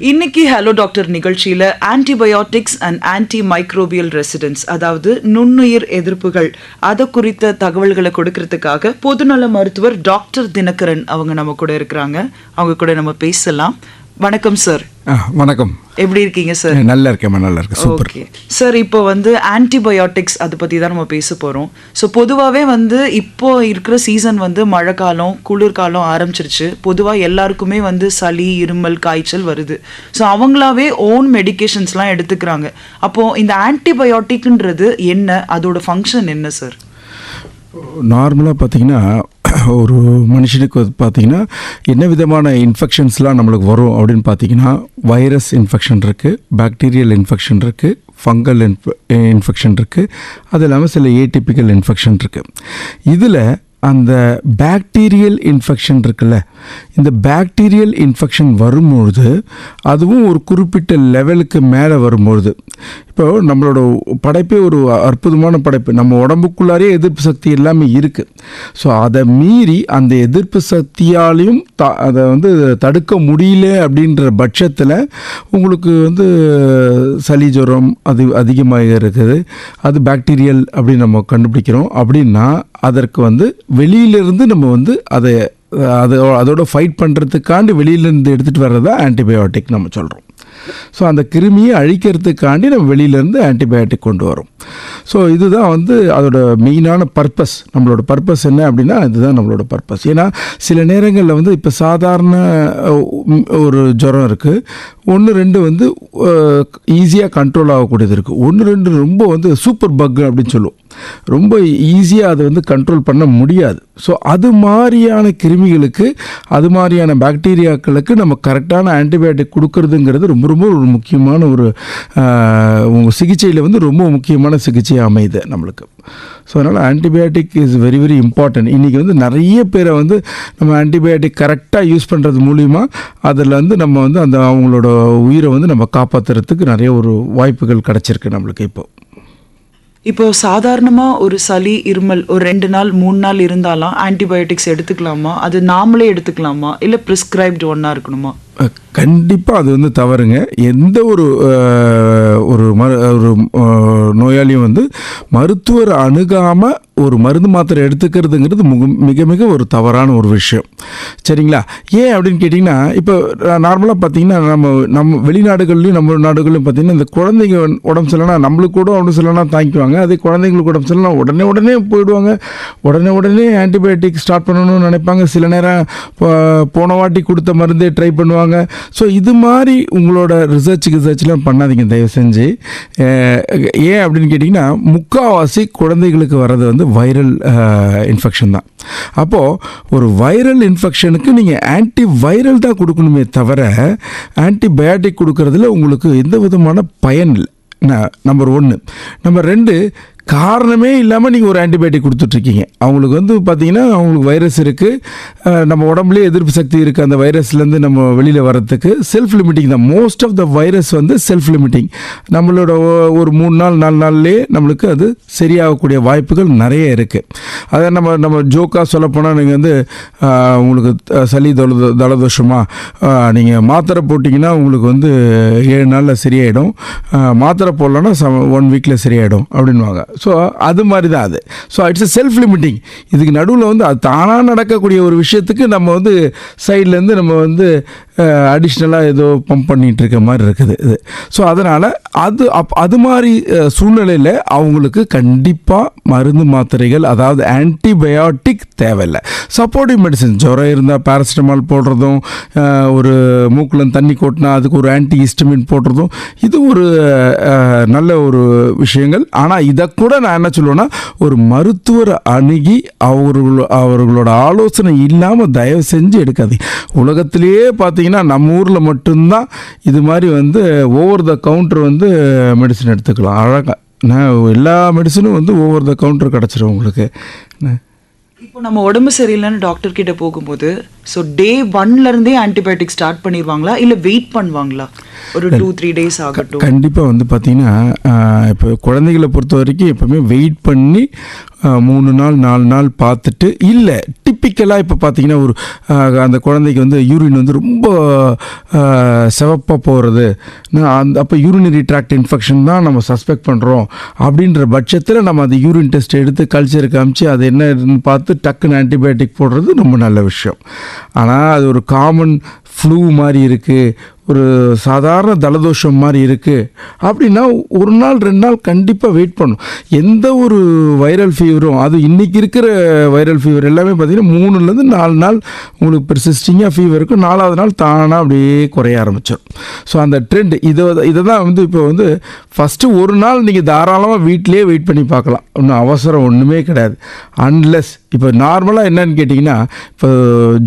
இன்னைக்கு hello doctor நிகழ்ச்சியில் antibiotics and anti microbial residence, அதாவது நுண்ணுயிர் எதிர்ப்புகள், அதை குறித்த தகவல்களை கொடுக்கறதுக்காக பொதுநல மருத்துவர் டாக்டர் தினகரன் அவங்க நம்ம கூட இருக்கிறாங்க. அவங்க கூட நம்ம பேசலாம். வணக்கம் சார். வணக்கம். எப்படி இருக்கீங்க சார்? நல்லா இருக்கேன், நல்லா இருக்கேன். சூப்பர். ஓகே சார், இப்போ ஆன்டிபயோட்டிக்ஸ் அதை பற்றி தான் நம்ம பேச போகிறோம். ஸோ பொதுவாகவே இப்போ இருக்கிற சீசன் மழைக்காலம், குளிர்காலம் ஆரம்பிச்சிருச்சு. பொதுவாக எல்லாருக்குமே சளி, இருமல், காய்ச்சல் வருது. ஸோ அவங்களாவே ஓன் மெடிகேஷன்ஸ்லாம் எடுத்துக்கிறாங்க. அப்போது இந்த ஆன்டிபயோட்டிக்ன்றது என்ன, அதோட ஃபங்க்ஷன் என்ன சார்? நார்மலாக பார்த்தீங்கன்னா ஒரு மனுஷனுக்கு பார்த்தீங்கன்னா என்ன விதமான இன்ஃபெக்ஷன்ஸ்லாம் நம்மளுக்கு வரும் அப்படின்னு பார்த்தீங்கன்னா, வைரஸ் இன்ஃபெக்ஷன் இருக்குது, பாக்டீரியல் இன்ஃபெக்ஷன் இருக்குது, ஃபங்கல் இன்ஃபெக்ஷன் இருக்குது, அது இல்லாமல் சில ஏடிபிக்கல் இன்ஃபெக்ஷன் இருக்குது. இதில் அந்த பாக்டீரியல் இன்ஃபெக்ஷன் இருக்குல்ல, இந்த பாக்டீரியல் இன்ஃபெக்ஷன் வரும்பொழுது அதுவும் ஒரு குறிப்பிட்ட லெவலுக்கு மேலே வரும்பொழுது, இப்போ நம்மளோட படைப்பே ஒரு அற்புதமான படைப்பு, நம்ம உடம்புக்குள்ளாரே எதிர்ப்பு சக்தி எல்லாமே இருக்குது. ஸோ அதை மீறி அந்த எதிர்ப்பு சக்தியாலையும் அதை தடுக்க முடியல அப்படின்ற பட்சத்தில் உங்களுக்கு சளி, ஜுரம் அது அதிகமாக இருக்குது. அது பாக்டீரியல் அப்படின்னு நம்ம கண்டுபிடிக்கிறோம். அப்படின்னா அதற்கு வெளியிலிருந்து நம்ம அதோட ஃபைட் பண்ணுறதுக்காண்டி வெளியிலேருந்து எடுத்துகிட்டு வர்றதா ஆன்டிபயோட்டிக் நம்ம சொல்கிறோம். ஸோ அந்த கிருமியை அழிக்கிறதுக்காண்டி நம்ம வெளியிலேருந்து ஆன்டிபயோட்டிக் கொண்டு வரோம். ஸோ இதுதான் அதோட மெயினான பர்பஸ். நம்மளோட பர்பஸ் என்ன அப்படின்னா, இதுதான் நம்மளோட பர்பஸ். ஏன்னா சில நேரங்களில் இப்போ சாதாரண ஒரு ஜுரம் இருக்குது, 1-2 ஈஸியாக கண்ட்ரோல் ஆகக்கூடியது இருக்குது, 1-2 ரொம்ப சூப்பர் பக் அப்படின்னு சொல்லுவோம், ரொம்ப ஈஸியாக அதை கண்ட்ரோல் பண்ண முடியாது. ஸோ அது மாதிரியான கிருமிகளுக்கு, அது மாதிரியான பாக்டீரியாக்களுக்கு நம்ம கரெக்டான ஆன்டிபயோட்டிக் கொடுக்கறதுங்கிறது ரொம்ப ரொம்ப ஒரு முக்கியமான ஒரு உங்கள் சிகிச்சையில் ரொம்ப முக்கியமான சிகிச்சையாக அமையுது நம்மளுக்கு. ஸோ அதனால் antibiotic is very very important. இன்றைக்கி நிறைய பேரை நம்ம ஆன்டிபயோட்டிக் கரெக்டாக யூஸ் பண்ணுறது மூலிமா அதில் நம்ம அந்த அவங்களோட உயிரை நம்ம காப்பாற்றுறதுக்கு நிறைய ஒரு வாய்ப்புகள் கிடச்சிருக்கு நம்மளுக்கு. இப்போ சாதாரணமாக ஒரு சளி, இருமல் ஒரு 2 நாள் 3 நாள் இருந்தாலும் ஆன்டிபயோட்டிக்ஸ் எடுத்துக்கலாமா? அது நாமளே எடுத்துக்கலாமா, இல்லை ப்ரிஸ்கிரைப்டு ஒன்றா இருக்கணுமா? கண்டிப்பாக அது தவறுங்க. எந்த ஒரு நோயாளியும் மருத்துவர் அணுகாமல் ஒரு மருந்து மாத்திரை எடுத்துக்கிறதுங்கிறது மிக மிக ஒரு தவறான ஒரு விஷயம். சரிங்களா? ஏன் அப்படின்னு கேட்டிங்கன்னா, இப்போ நார்மலாக பார்த்தீங்கன்னா நம்ம வெளிநாடுகள்லையும் நம்ம நாடுகள்லையும் பார்த்தீங்கன்னா, இந்த குழந்தைங்க உடம்பு சரியில்லைனா நம்மளுக்கு கூட உடம்பு சரியில்லைனா தாங்கிக்குவாங்க. அதே குழந்தைங்களுக்கு உடம்பு சரியில்லைனா உடனே போயிடுவாங்க, உடனே ஆன்டிபயோட்டிக் ஸ்டார்ட் பண்ணணும்னு நினைப்பாங்க. சில நேரம் போன வாட்டி கொடுத்த மருந்தே ட்ரை பண்ணுவாங்க. ஸோ இது மாதிரி உங்களோட ரிசர்ச்லாம் பண்ணாதீங்க தயவு செஞ்சு. ஏன் அப்படின்னு கேட்டிங்கன்னா, முக்கால்வாசி குழந்தைகளுக்கு வர்றது வைரல் இன்ஃபெக்ஷன் தான். அப்போது ஒரு வைரல் இன்ஃபெக்ஷனுக்கு நீங்கள் ஆன்டி வைரல் தான் கொடுக்கணுமே தவிர ஆன்டிபயோட்டிக் கொடுக்கறதுல உங்களுக்கு எந்த விதமான பயன் இல்லை. நம்பர் 1. நம்பர் 2, காரணமே இல்லாமல் நீங்கள் ஒரு ஆன்டிபயோட்டிக் கொடுத்துட்ருக்கீங்க. அவங்களுக்கு பார்த்தீங்கன்னா அவங்களுக்கு வைரஸ் இருக்குது, நம்ம உடம்புலேயே எதிர்ப்பு சக்தி இருக்குது, அந்த வைரஸ்லேருந்து நம்ம வெளியில் வர்றதுக்கு செல்ஃப் லிமிட்டிங் தான். Most of the virus self limiting. நம்மளோட ஒரு 3 நாள் 4 நாள்லேயே நம்மளுக்கு அது சரியாகக்கூடிய வாய்ப்புகள் நிறைய இருக்குது. அதை நம்ம ஜோக்காக சொல்லப்போனால், நீங்கள் உங்களுக்கு சளி தலதோஷமாக நீங்கள் மாத்திரை போட்டிங்கன்னா உங்களுக்கு 7 நாளில் சரியாயிடும், மாத்திரை போடலன்னா 1 வீக்கில் சரியாயிடும் அப்படின்வாங்க. ஸோ அது மாதிரி தான் அது. So it's a self limiting. இதுக்கு நடுவில் அது தானாக நடக்கக்கூடிய ஒரு விஷயத்துக்கு நம்ம சைட்லேருந்து நம்ம அடிஷ்னலாக ஏதோ பம்ப் பண்ணிகிட்டு இருக்க மாதிரி இருக்குது இது. ஸோ அதனால் அது மாதிரி சூழ்நிலையில் அவங்களுக்கு கண்டிப்பாக மருந்து மாத்திரைகள், அதாவது ஆன்டிபயோட்டிக் தேவையில்லை. சப்போர்ட்டிவ் மெடிசன், ஜுரம் இருந்தால் பேராசிட்டமால் போடுறதும், ஒரு மூக்கில் தண்ணி கொட்டினா அதுக்கு ஒரு ஆன்டி ஹிஸ்டமின் போடுறதும், இது ஒரு நல்ல ஒரு விஷயங்கள். ஆனால் இதை கூட நான் என்ன சொல்லுவேன்னா, ஒரு மருத்துவர் அணுகி அவர்களோட ஆலோசனை இல்லாமல் தயவு செஞ்சு எடுக்காதீங்க. உலகத்திலேயே பார்த்தீங்கன்னா நம்ம ஊரில் மட்டும்தான் இது மாதிரி ஓவர் த கவுண்டர் மெடிசன் எடுத்துக்கலாம் அழகாக. எல்லா மெடிசனும் ஓவர் த கவுண்டர் கிடச்சிரும் உங்களுக்கு. இப்போ நம்ம உடம்பு சரியில்லைன்னு டாக்டர் கிட்ட போகும்போது ஸோ டே இருந்தே ஆன்டிபயோட்டிக் ஸ்டார்ட் பண்ணிடுவாங்களா இல்லை வெயிட் பண்ணுவாங்களா? ஒரு 2-3 days ஆகட்டும். கண்டிப்பாக வந்து பார்த்திங்கன்னா இப்போ குழந்தைகளை பொறுத்த வரைக்கும் எப்போவுமே வெயிட் பண்ணி 3 நாள் 4 நாள் பார்த்துட்டு, இல்லை டிப்பிக்கலாக இப்போ பார்த்தீங்கன்னா ஒரு அந்த குழந்தைக்கு வந்து யூரின் வந்து ரொம்ப சிவப்பாக போகிறது, அப்போ யூரினரி ட்ராக்ட் இன்ஃபெக்ஷன் தான் நம்ம சஸ்பெக்ட் பண்ணுறோம் அப்படின்ற பட்சத்தில் நம்ம அந்த யூரின் டெஸ்ட் எடுத்து கல்ச்சருக்கு காமிச்சு அது என்னன்னு பார்த்து டக்குன்னு ஆன்டிபயோட்டிக் போடுறது ரொம்ப நல்ல விஷயம். ஆனால் அது ஒரு காமன் ஃப்ளூ மாதிரி இருக்குது, ஒரு சாதாரண தலதோஷம் மாதிரி இருக்குது அப்படின்னா 1 நாள் 2 நாள் கண்டிப்பாக வெயிட் பண்ணும். எந்த ஒரு வைரல் ஃபீவரும், அது இன்றைக்கி இருக்கிற வைரல் ஃபீவர் எல்லாமே பார்த்திங்கன்னா 3லேருந்து 4 நாள் உங்களுக்கு பெர்சிஸ்டிங்காக ஃபீவர் இருக்கும். 4வது நாள் தானாக அப்படியே குறைய ஆரம்பிச்சிடும். ஸோ அந்த ட்ரெண்ட் இதை தான் வந்து இப்போ வந்து ஃபஸ்ட்டு 1 நாள் நீங்கள் தாராளமாக வீட்டிலே வெயிட் பண்ணி பார்க்கலாம், ஒன்றும் அவசரம் ஒன்றுமே கிடையாது. அன்லெஸ் இப்போ நார்மலாக என்னன்னு கேட்டிங்கன்னா, இப்போ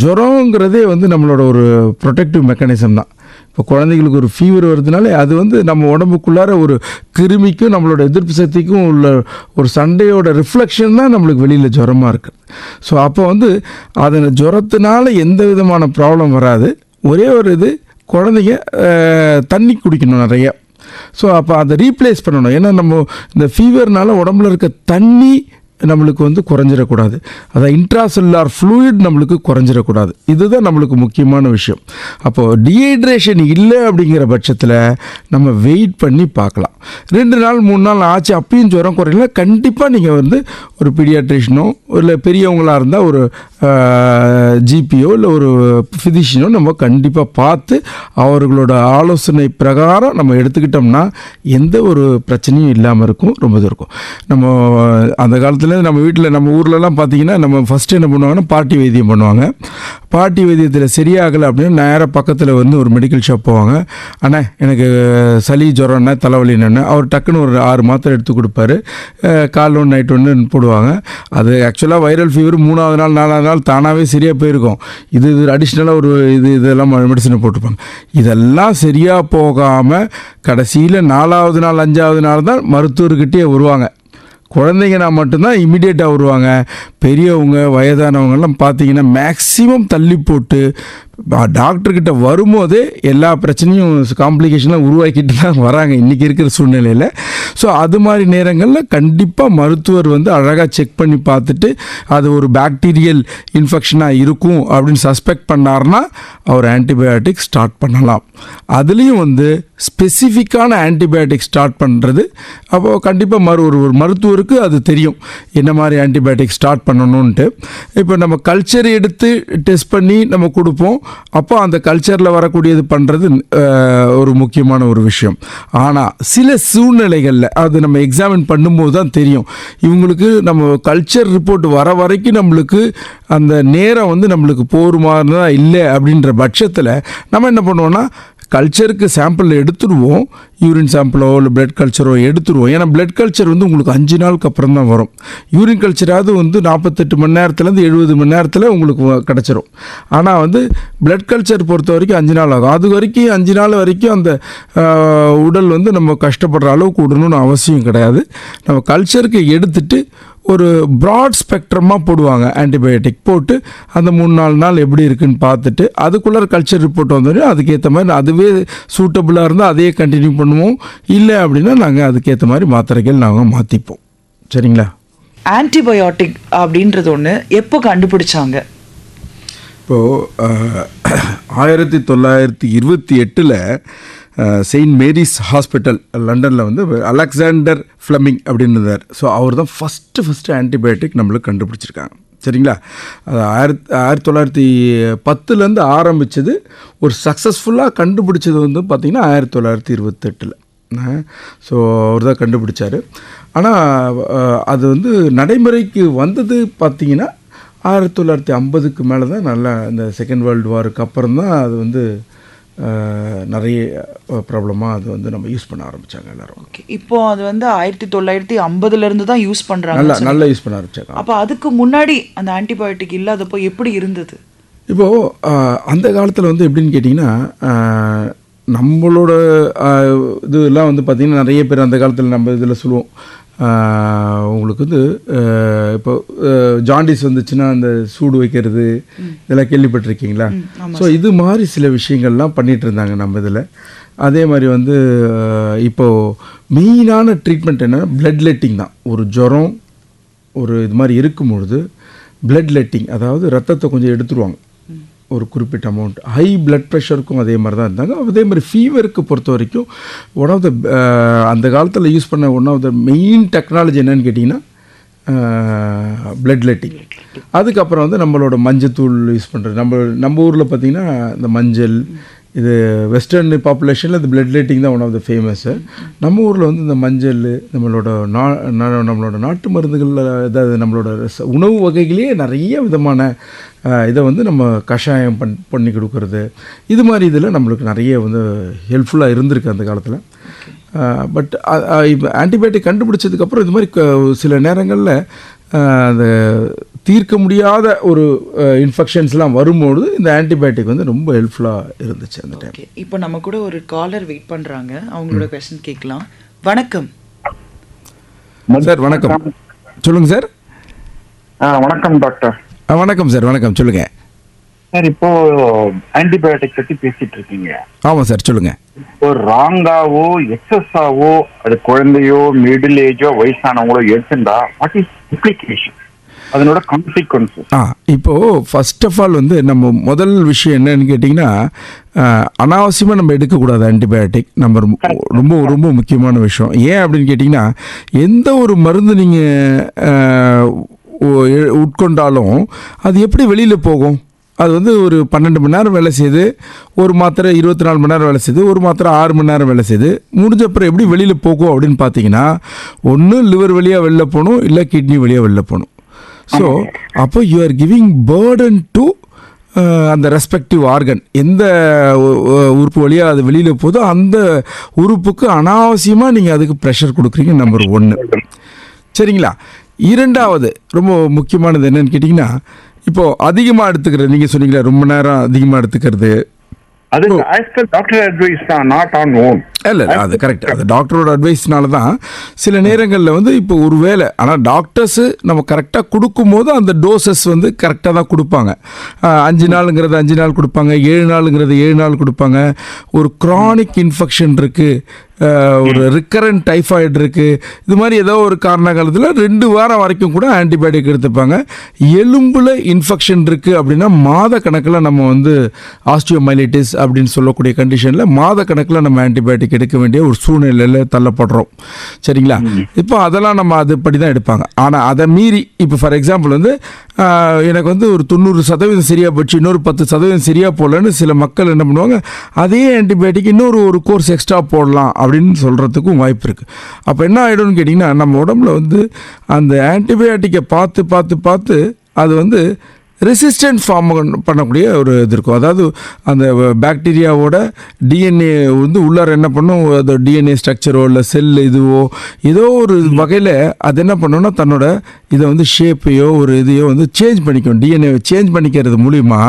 ஜுரங்கிறதே வந்து நம்மளோட ஒரு ப்ரொடெக்டிவ் மெக்கானிசம் தான். இப்போ குழந்தைங்களுக்கு ஒரு ஃபீவர் வருதுனாலே அது வந்து நம்ம உடம்புக்குள்ளார ஒரு கிருமிக்கும் நம்மளோட எதிர்ப்பு சக்திக்கும் உள்ள ஒரு சண்டையோட ரிஃப்ளெக்ஷன் தான் நம்மளுக்கு வெளியில் ஜுரமாக இருக்குது. ஸோ அப்போ வந்து அது ஜுரத்தினால எந்த விதமான ப்ராப்ளம் வராது. ஒரே ஒரு இது, குழந்தைங்க தண்ணி குடிக்கணும் நிறைய. ஸோ அப்போ அதை ரீப்ளேஸ் பண்ணணும். ஏன்னா நம்ம இந்த ஃபீவர்னால உடம்புல இருக்க தண்ணி நம்மளுக்கு வந்து குறைஞ்சிடக்கூடாது, அதான் இன்ட்ராசெல்லுலார் ஃப்ளூயிட் நம்மளுக்கு குறைஞ்சிடக்கூடாது. இதுதான் நம்மளுக்கு முக்கியமான விஷயம். அப்போது டீஹைட்ரேஷன் இல்லை அப்படிங்கிற பட்சத்தில் நம்ம வெயிட் பண்ணி பார்க்கலாம். 2 நாள் 3 நாள் ஆச்சு அப்பயும் ஜுரம் குறையில, கண்டிப்பாக நீங்கள் வந்து ஒரு பீடியாட்ரிஷனோ இல்லை பெரியவங்களாக இருந்தால் ஒரு ஜிபியோ இல்லை ஒரு ஃபிசிஷியனோ நம்ம கண்டிப்பாக பார்த்து அவர்களோட ஆலோசனை பிரகாரம் நம்ம எடுத்துக்கிட்டோம்னா எந்த ஒரு பிரச்சனையும் இல்லாமல் இருக்கும், ரொம்ப இது இருக்கும். நம்ம அந்த காலத்தில் நம்ம வீட்டில் நம்ம ஊர்லலாம் பார்த்திங்கன்னா நம்ம ஃபஸ்ட்டு என்ன பண்ணுவாங்கன்னா பாட்டி வைத்தியம் பண்ணுவாங்க. பாட்டி வைத்தியத்தில் சரியாகலை அப்படின்னா நேராக பக்கத்தில் வந்து ஒரு மெடிக்கல் ஷாப் போவாங்க. ஆனால் எனக்கு சளி ஜுரம்னா தலைவலின்னு அவர் டக்குன்னு ஒரு 6 மாத்திரை எடுத்து கொடுப்பாரு. காலைல ஒன்று நைட் ஒன்று போடுவாங்க. அது ஆக்சுவலாக வைரல் ஃபீவர் 3வது நாள் 4வது நாள் தானாகவே சரியாக போயிருக்கும். இது அடிஷ்னலாக ஒரு இதெல்லாம் மெடிசனை போட்டிருப்பாங்க. இதெல்லாம் சரியாக போகாமல் கடைசியில் 4வது நாள் 5வது நாள் தான் மருத்துவர்கிட்டே வருவாங்க. குழந்தைங்கன்னா மட்டும்தான் இம்மிடியேட்டாக வருவாங்க. பெரியவங்க வயதானவங்கெல்லாம் பார்த்தீங்கன்னா மேக்ஸிமம் தள்ளி போட்டு டாக்டர்கிட்ட வரும்போதே எல்லா பிரச்சனையும் காம்ப்ளிகேஷன்லாம் உருவாக்கிட்டு தான் வராங்க இன்றைக்கி இருக்கிற சூழ்நிலையில். ஸோ அது மாதிரி நேரங்களில் கண்டிப்பாக மருத்துவர் வந்து அழகாக செக் பண்ணி பார்த்துட்டு அது ஒரு பாக்டீரியல் இன்ஃபெக்ஷனாக இருக்கும் அப்படின்னு சஸ்பெக்ட் பண்ணார்னா அவர் ஆன்டிபயோட்டிக் ஸ்டார்ட் பண்ணலாம். அதுலேயும் வந்து ஸ்பெசிஃபிக்கான ஆன்டிபயோட்டிக் ஸ்டார்ட் பண்ணுறது அப்போது கண்டிப்பாக ஒரு மருத்துவருக்கு அது தெரியும் என்ன மாதிரி ஆன்டிபயோட்டிக் ஸ்டார்ட் பண்ணணுன்ட்டு. இப்போ நம்ம கல்ச்சர் எடுத்து டெஸ்ட் பண்ணி நம்ம கொடுப்போம். அப்போ அந்த கல்ச்சரில் வரக்கூடியது பண்ணுறது ஒரு முக்கியமான ஒரு விஷயம். ஆனால் சில சூழ்நிலைகளில் அது நம்ம எக்ஸாமின் பண்ணும்போது தான் தெரியும். இவங்களுக்கு நம்ம கல்ச்சர் ரிப்போர்ட் வர வரைக்கும் நம்மளுக்கு அந்த நேரம் வந்து நம்மளுக்கு போருமானதா இல்லை அப்படின்ற பட்சத்தில் நம்ம என்ன பண்ணுவோம்னா கல்ச்சருக்கு சாம்பிள் எடுத்துடுவோம். யூரின் சாம்பிளோ இல்லை பிளட் கல்ச்சரோ எடுத்துருவோம். ஏன்னா பிளட் கல்ச்சர் வந்து உங்களுக்கு 5 நாளுக்கு அப்புறம் தான் வரும். யூரின் கல்ச்சராவது வந்து 48 மணி நேரத்துலேருந்து 70 மணி நேரத்தில் உங்களுக்கு கிடச்சிரும். ஆனால் வந்து பிளட் கல்ச்சர் பொறுத்த வரைக்கும் 5 நாள் ஆகும். அது வரைக்கும் 5 நாள் வரைக்கும் அந்த உடல் வந்து நம்ம கஷ்டப்படுற அளவுக்கு விடணும்னு அவசியம் கிடையாது. நம்ம கல்ச்சருக்கு எடுத்துட்டு ஒரு ப்ராட் ஸ்பெக்ட்ரமாக போடுவாங்க. ஆன்டிபயோட்டிக் போட்டு அந்த 3-4 நாள் எப்படி இருக்குன்னு பார்த்துட்டு அதுக்குள்ளே கல்ச்சர் ரிப்போர்ட் வந்தோடனே அதுக்கேற்ற மாதிரி அதுவே சூட்டபுளாக இருந்தால் அதையே கண்டினியூ பண்ணுவோம். இல்லை அப்படின்னா நாங்கள் அதுக்கேற்ற மாதிரி மாத்திரைகள் நாங்கள் மாற்றிப்போம். சரிங்களா? ஆன்டிபயோட்டிக் அப்படின்றது ஒன்று எப்போ கண்டுபிடிச்சாங்க? இப்போது 1928 செயின்ட் மேரிஸ் ஹாஸ்பிட்டல் லண்டனில் வந்து அலெக்சாண்டர் ஃப்ளெமிங் அப்படின்னு இருந்தார். ஸோ அவர் தான் ஃபஸ்ட்டு ஆன்டிபயோட்டிக் நம்மளுக்கு கண்டுபிடிச்சிருக்காங்க. சரிங்களா? அது 1910 ஆரம்பித்தது. ஒரு சக்ஸஸ்ஃபுல்லாக கண்டுபிடிச்சது வந்து பார்த்திங்கன்னா 1928. ஸோ அவர் தான் கண்டுபிடிச்சார். ஆனால் அது வந்து நடைமுறைக்கு வந்தது பார்த்திங்கன்னா 1950க்கு மேலே தான் நல்லா இந்த செகண்ட் வேர்ல்டு வாருக்கு அப்புறம் தான் அது வந்து நிறைய ப்ராப்ளமாக அது வந்து நம்ம யூஸ் பண்ண ஆரம்பித்தாங்க எல்லோரும். ஓகே, இப்போ அது வந்து 1950 தான் யூஸ் பண்ணுறாங்க. நல்லா யூஸ் பண்ண ஆரம்பித்தாங்க. அப்போ அதுக்கு முன்னாடி அந்த ஆன்டிபயோட்டிக் இல்லாதப்போ எப்படி இருந்தது? இப்போது அந்த காலத்தில் வந்து எப்படின்னு கேட்டிங்கன்னா நம்மளோட இதெல்லாம் வந்து பார்த்திங்கன்னா நிறைய பேர் அந்த காலத்தில் நம்ம இதில் சொல்லுவோம், உங்களுக்கு வந்து இப்போ ஜாண்டிஸ் வந்துச்சுன்னா அந்த சூடு வைக்கிறது இதெல்லாம் கேள்விப்பட்டிருக்கீங்களா? ஸோ இது மாதிரி சில விஷயங்கள்லாம் பண்ணிகிட்டு இருந்தாங்க நம்ம இதில். அதே மாதிரி வந்து இப்போது மெயினான ட்ரீட்மெண்ட் என்னென்னா பிளட் லெட்டிங் தான். ஒரு ஜுரம் ஒரு இது மாதிரி இருக்கும்பொழுது பிளட் லெட்டிங், அதாவது ரத்தத்தை கொஞ்சம் எடுத்துருவாங்க ஒரு குறிப்பிட்ட அமௌண்ட். ஹை பிளட் ப்ரெஷருக்கும் அதே மாதிரி தான் இருந்தாங்க. அதே மாதிரி ஃபீவருக்கு பொறுத்த வரைக்கும் ஒன் ஆஃப் த அந்த காலத்தில் யூஸ் பண்ண one of the main technology என்னன்னு கேட்டிங்கன்னா பிளட் லெட்டிங். அதுக்கப்புறம் வந்து நம்மளோட மஞ்சத்தூள் யூஸ் பண்ணுறது. நம்ம ஊரில் பார்த்திங்கன்னா இந்த மஞ்சள், இது வெஸ்டர்ன் பாப்புலேஷனில் இந்த பிளட் லைட்டிங் தான் ஒன் ஆஃப் த ஃபேமஸ்ஸு. நம்ம ஊரில் வந்து இந்த மஞ்சள், நம்மளோட நாட்டு மருந்துகளில் ஏதாவது நம்மளோட உணவு வகைகளே நிறைய விதமான இதை வந்து நம்ம கஷாயம் பண்ணி கொடுக்கறது, இது மாதிரி இதில் நம்மளுக்கு நிறைய வந்து ஹெல்ப்ஃபுல்லாக இருந்திருக்கு அந்த காலத்தில். பட் இப்போ ஆன்டிபயோட்டிக் கண்டுபிடிச்சதுக்கப்புறம் இது மாதிரி சில நேரங்களில் அந்த தீர்க்க முடியாத ஒரு இன்ஃபெக்ஷன்ஸ்லாம் வரும்பொழுது இந்த ஆன்டிபயோட்டிக் வந்து ரொம்ப ஹெல்ப்ஃபுல்லாக இருந்துச்சு அந்த டைம். இப்போ நம்ம கூட ஒரு காலர் வெயிட் பண்ணுறாங்க, அவங்களோட கொஸ்டின் கேட்கலாம். வணக்கம் சார். வணக்கம், சொல்லுங்கள் சார். வணக்கம் டாக்டர். வணக்கம் சார், வணக்கம், சொல்லுங்கள் சார். இப்போ ஆன்டிபயோட்டிக் பற்றி பேசிட்டு இருக்கீங்க. ஆமாம் சார், சொல்லுங்கள். இப்போ ராங்காவோ எக்ஸஸாவோ அது குழந்தையோ மிடில் ஏஜோ வயசானவங்களோ எடுத்துட்டா வாட் இஸ் இம்ப்ளிகேஷன், அதனோட கான்சிக்வன்சஸ்? இப்போது ஃபர்ஸ்ட் ஆஃப் ஆல் வந்து நம்ம முதல் விஷயம் என்னன்னு கேட்டிங்கன்னா, அனாவசியமாக நம்ம எடுக்கக்கூடாது ஆன்டிபயோட்டிக். நம்ம ரொம்ப ரொம்ப முக்கியமான விஷயம். ஏன் அப்படின்னு கேட்டிங்கன்னா, எந்த ஒரு மருந்து நீங்கள் உட்கொண்டாலும் அது எப்படி வெளியில் போகும்? அது வந்து ஒரு 12 மணி நேரம் வேலை செய்யுது, ஒரு மாத்திரை 24 மணி நேரம் வேலை செய்யுது, ஒரு மாத்திரை 6 மணி நேரம் வேலை செய்யுது. முடிஞ்ச அப்புறம் எப்படி வெளியில் போகும் அப்படின்னு பார்த்தீங்கன்னா, ஒன்று லிவர் வழியாக வெளில போகணும், இல்லை கிட்னி வழியாக வெளில போகணும். ஸோ அப்போ you are giving burden to அந்த ரெஸ்பெக்டிவ் ஆர்கன். எந்த உறுப்பு வழியாக அது வெளியில் போதோ அந்த உறுப்புக்கு அனாவசியமாக நீங்கள் அதுக்கு ப்ரெஷர் கொடுக்குறீங்க, நம்பர் 1. சரிங்களா? இரண்டாவது ரொம்ப முக்கியமானது என்னன்னு கேட்டிங்கன்னா, இப்போது அதிகமாக எடுத்துக்கிறது, நீங்கள் சொன்னீங்களா ரொம்ப நேரம் அதிகமாக எடுத்துக்கிறது, அது டாக்டர் அட்வைஸ் தான், நாட் ஆன் ஓன். இல்லை அது கரெக்ட். அது டாக்டரோட அட்வைஸ்னால தான் சில நேரங்களில் வந்து இப்போ ஒரு வேளை, ஆனால் டாக்டர்ஸு நம்ம கரெக்டாக கொடுக்கும்போது அந்த டோசஸ் வந்து கரெக்டாக தான் கொடுப்பாங்க. 5 நாளுங்கிறது 5 நாள் கொடுப்பாங்க, 7 நாளுங்கிறது 7 நாள் கொடுப்பாங்க. ஒரு க்ரானிக் இன்ஃபெக்ஷன் இருக்குது, ஒரு ரிக்கரண்ட் டைஃபாய்டு இருக்குது, இது மாதிரி ஏதோ ஒரு காரண காலத்தில் 2 வாரம் வரைக்கும் கூட ஆன்டிபயோட்டிக் எடுத்துப்பாங்க. எலும்பில் இன்ஃபெக்ஷன் இருக்குது அப்படின்னா மாத கணக்கில் நம்ம வந்து ஆஸ்டியோமைலிட்டிஸ் அப்படின்னு சொல்லக்கூடிய கண்டிஷனில் மாத கணக்கில் நம்ம ஆன்டிபயோட்டிக் எடுக்க வேண்டிய ஒரு சூழ்நிலையில் தள்ளப்படுறோம். சரிங்களா? இப்போ அதெல்லாம் நம்ம அதுபடி தான் எடுப்பாங்க. ஆனால் அதை மீறி இப்போ ஃபார் எக்ஸாம்பிள் வந்து எனக்கு வந்து ஒரு 90% சரியாக போச்சு, இன்னொரு 10% சரியாக போடலன்னு சில மக்கள் என்ன பண்ணுவாங்க, அதே ஆன்டிபயோட்டிக் ஒரு கோர்ஸ் எக்ஸ்ட்ரா போடலாம் அப்படின்னு சொல்கிறதுக்கும் வாய்ப்பு இருக்குது. அப்போ என்ன ஆகிடும்னு கேட்டிங்கன்னா, நம்ம உடம்புல வந்து அந்த ஆன்டிபயோட்டிக்கை பார்த்து அது வந்து ரெசிஸ்டன்ட் ஃபார்ம் பண்ணக்கூடிய ஒரு இது இருக்கும். அதாவது அந்த பாக்டீரியாவோட டிஎன்ஏ வந்து உள்ளார என்ன பண்ணும், அது டிஎன்ஏ ஸ்ட்ரக்சரோ இல்லை செல் இதுவோ ஏதோ ஒரு வகையில் அது என்ன பண்ணோன்னா தன்னோட இதை வந்து ஷேப்பையோ ஒரு இதையோ வந்து சேஞ்ச் பண்ணிக்கும். டிஎன்ஏ சேஞ்ச் பண்ணிக்கிறது மூலிமா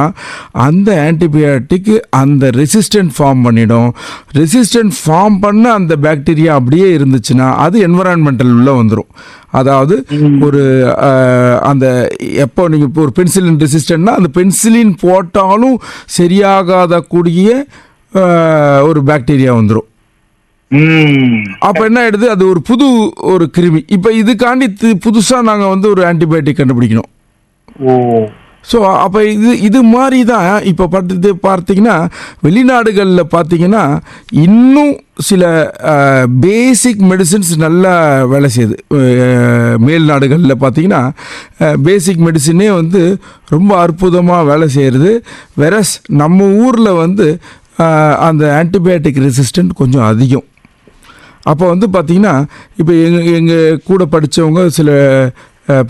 அந்த ஆன்டிபயோட்டிக்கு அந்த ரெசிஸ்டன்ட் ஃபார்ம் பண்ணிடும். ரெசிஸ்டன்ட் ஃபார்ம் பண்ண அந்த பாக்டீரியா அப்படியே இருந்துச்சுன்னா அது என்வரான்மெண்டல் உள்ள வந்துடும். அதாவது ஒரு அந்த எப்போ நீங்கள் இப்போ ஒரு பென்சிலின் ரெசிஸ்டன்ட்னா அந்த பென்சிலின் போட்டாலும் சரியாகாத கூடிய ஒரு பாக்டீரியா வந்துடும். அப்போ என்ன ஆயிடுது, அது ஒரு புது ஒரு கிருமி. இப்போ இதுக்காண்டி புதுசாக நாங்கள் வந்து ஒரு ஆன்டிபயோட்டிக் கண்டுபிடிக்கணும். ஸோ அப்போ இது மாதிரி தான் இப்போ பார்த்தீங்கன்னா வெளிநாடுகளில் பார்த்தீங்கன்னா இன்னும் சில பேசிக் மெடிசின்ஸ் நல்லா வேலை செய்யுது. மேல் நாடுகளில் பார்த்தீங்கன்னா பேசிக் மெடிசினே வந்து ரொம்ப அற்புதமாக வேலை செய்கிறது. வெரஸ் நம்ம ஊரில் வந்து அந்த ஆன்டிபயோட்டிக் ரெசிஸ்டன்ட் கொஞ்சம் அதிகம். அப்போ வந்து பார்த்திங்கன்னா இப்போ எங்கள் கூட படித்தவங்க சில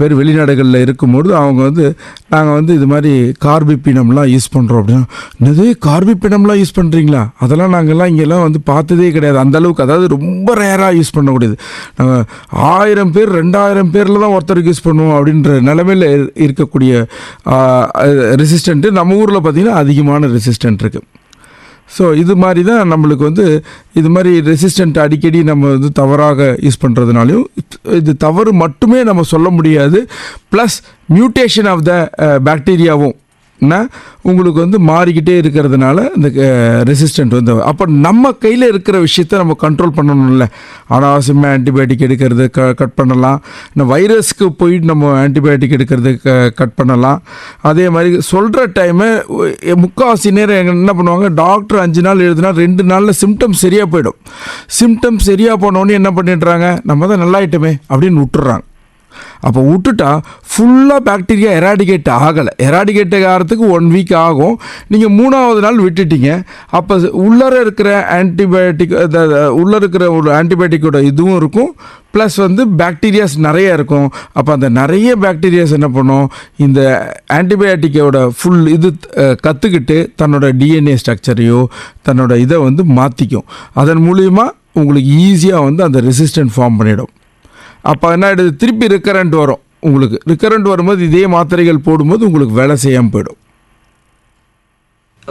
பேர் வெளிநாடுகளில் இருக்கும்போது அவங்க வந்து நாங்கள் வந்து இது மாதிரி கார்பிபினம்லாம் யூஸ் பண்ணுறோம் அப்படின்னா, என்னது கார்பிபினம்லாம் யூஸ் பண்ணுறீங்களா, அதெல்லாம் நாங்கள்லாம் இங்கெல்லாம் வந்து பார்த்ததே கிடையாது அந்தளவுக்கு. அதாவது ரொம்ப ரேராக யூஸ் பண்ணக்கூடியது. நாங்கள் 1000 பேர் 2000 பேரில் தான் ஒருத்தருக்கு யூஸ் பண்ணுவோம் அப்படின்ற நிலைமையில் இருக்கக்கூடிய ரெசிஸ்டண்ட்டு நம்ம ஊரில் பார்த்திங்கன்னா அதிகமான ரெசிஸ்டன்ட் இருக்குது. ஸோ இது மாதிரி தான் நம்மளுக்கு வந்து இது மாதிரி ரெசிஸ்டண்ட் அடிக்கடி நம்ம வந்து தவறாக யூஸ் பண்ணுறதுனாலையும் இது தவறு மட்டுமே நம்ம சொல்ல முடியாது. ப்ளஸ் மியூட்டேஷன் ஆஃப் த பாக்டீரியாவும் உங்களுக்கு வந்து மாறிக்கிட்டே இருக்கிறதுனால இந்த ரெசிஸ்டண்ட் வந்து அப்போ நம்ம கையில் இருக்கிற விஷயத்த நம்ம கண்ட்ரோல் பண்ணணும்ல. அனாவசியமாக ஆன்டிபயோட்டிக் எடுக்கிறது கட் பண்ணலாம். இந்த வைரஸ்க்கு போயிட்டு நம்ம ஆன்டிபயோட்டிக் எடுக்கிறது கட் பண்ணலாம். அதே மாதிரி சொல்கிற டைமு முக்கால்வாசி நேரம் என்ன பண்ணுவாங்க, டாக்டர் 5 நாள் எழுதுனா 2 நாளில் சிம்டம்ஸ் சரியாக போயிடும். சிம்டம்ஸ் சரியாக போனோடனே என்ன பண்ணிடுறாங்க, நம்ம தான் நல்லாயிட்டோமே அப்படின்னு விட்டுறாங்க. அப்போ விட்டுட்டா ஃபுல்லாக பாக்டீரியா எராடிகேட் ஆகலை. எராடிகேட் ஆகிறதுக்கு 1 வீக் ஆகும். நீங்கள் 3ஆவது நாள் விட்டுட்டீங்க. அப்போ உள்ளர இருக்கிற ஆன்டிபயோட்டிக் உள்ளே இருக்கிற ஒரு ஆன்டிபயோட்டிக்கோட இதுவும் இருக்கும், ப்ளஸ் வந்து பாக்டீரியாஸ் நிறைய இருக்கும். அப்போ அந்த நிறைய பாக்டீரியாஸ் என்ன பண்ணும், இந்த ஆன்டிபயோட்டிக்கோட ஃபுல் இது கற்றுக்கிட்டு தன்னோட டிஎன்ஏ ஸ்ட்ரக்சரையோ தன்னோட இதை வந்து மாற்றிக்கும். அதன் மூலிமா உங்களுக்கு ஈஸியாக வந்து அந்த ரெசிஸ்டன்ட் ஃபார்ம் பண்ணிடும். அப்போ என்ன ஆகிடுது, திருப்பி ரிக்கரண்ட் வரும். உங்களுக்கு ரிக்கரண்ட் வரும்போது இதே மாத்திரைகள் போடும்போது உங்களுக்கு வேலை செய்யாமல் போயிடும்.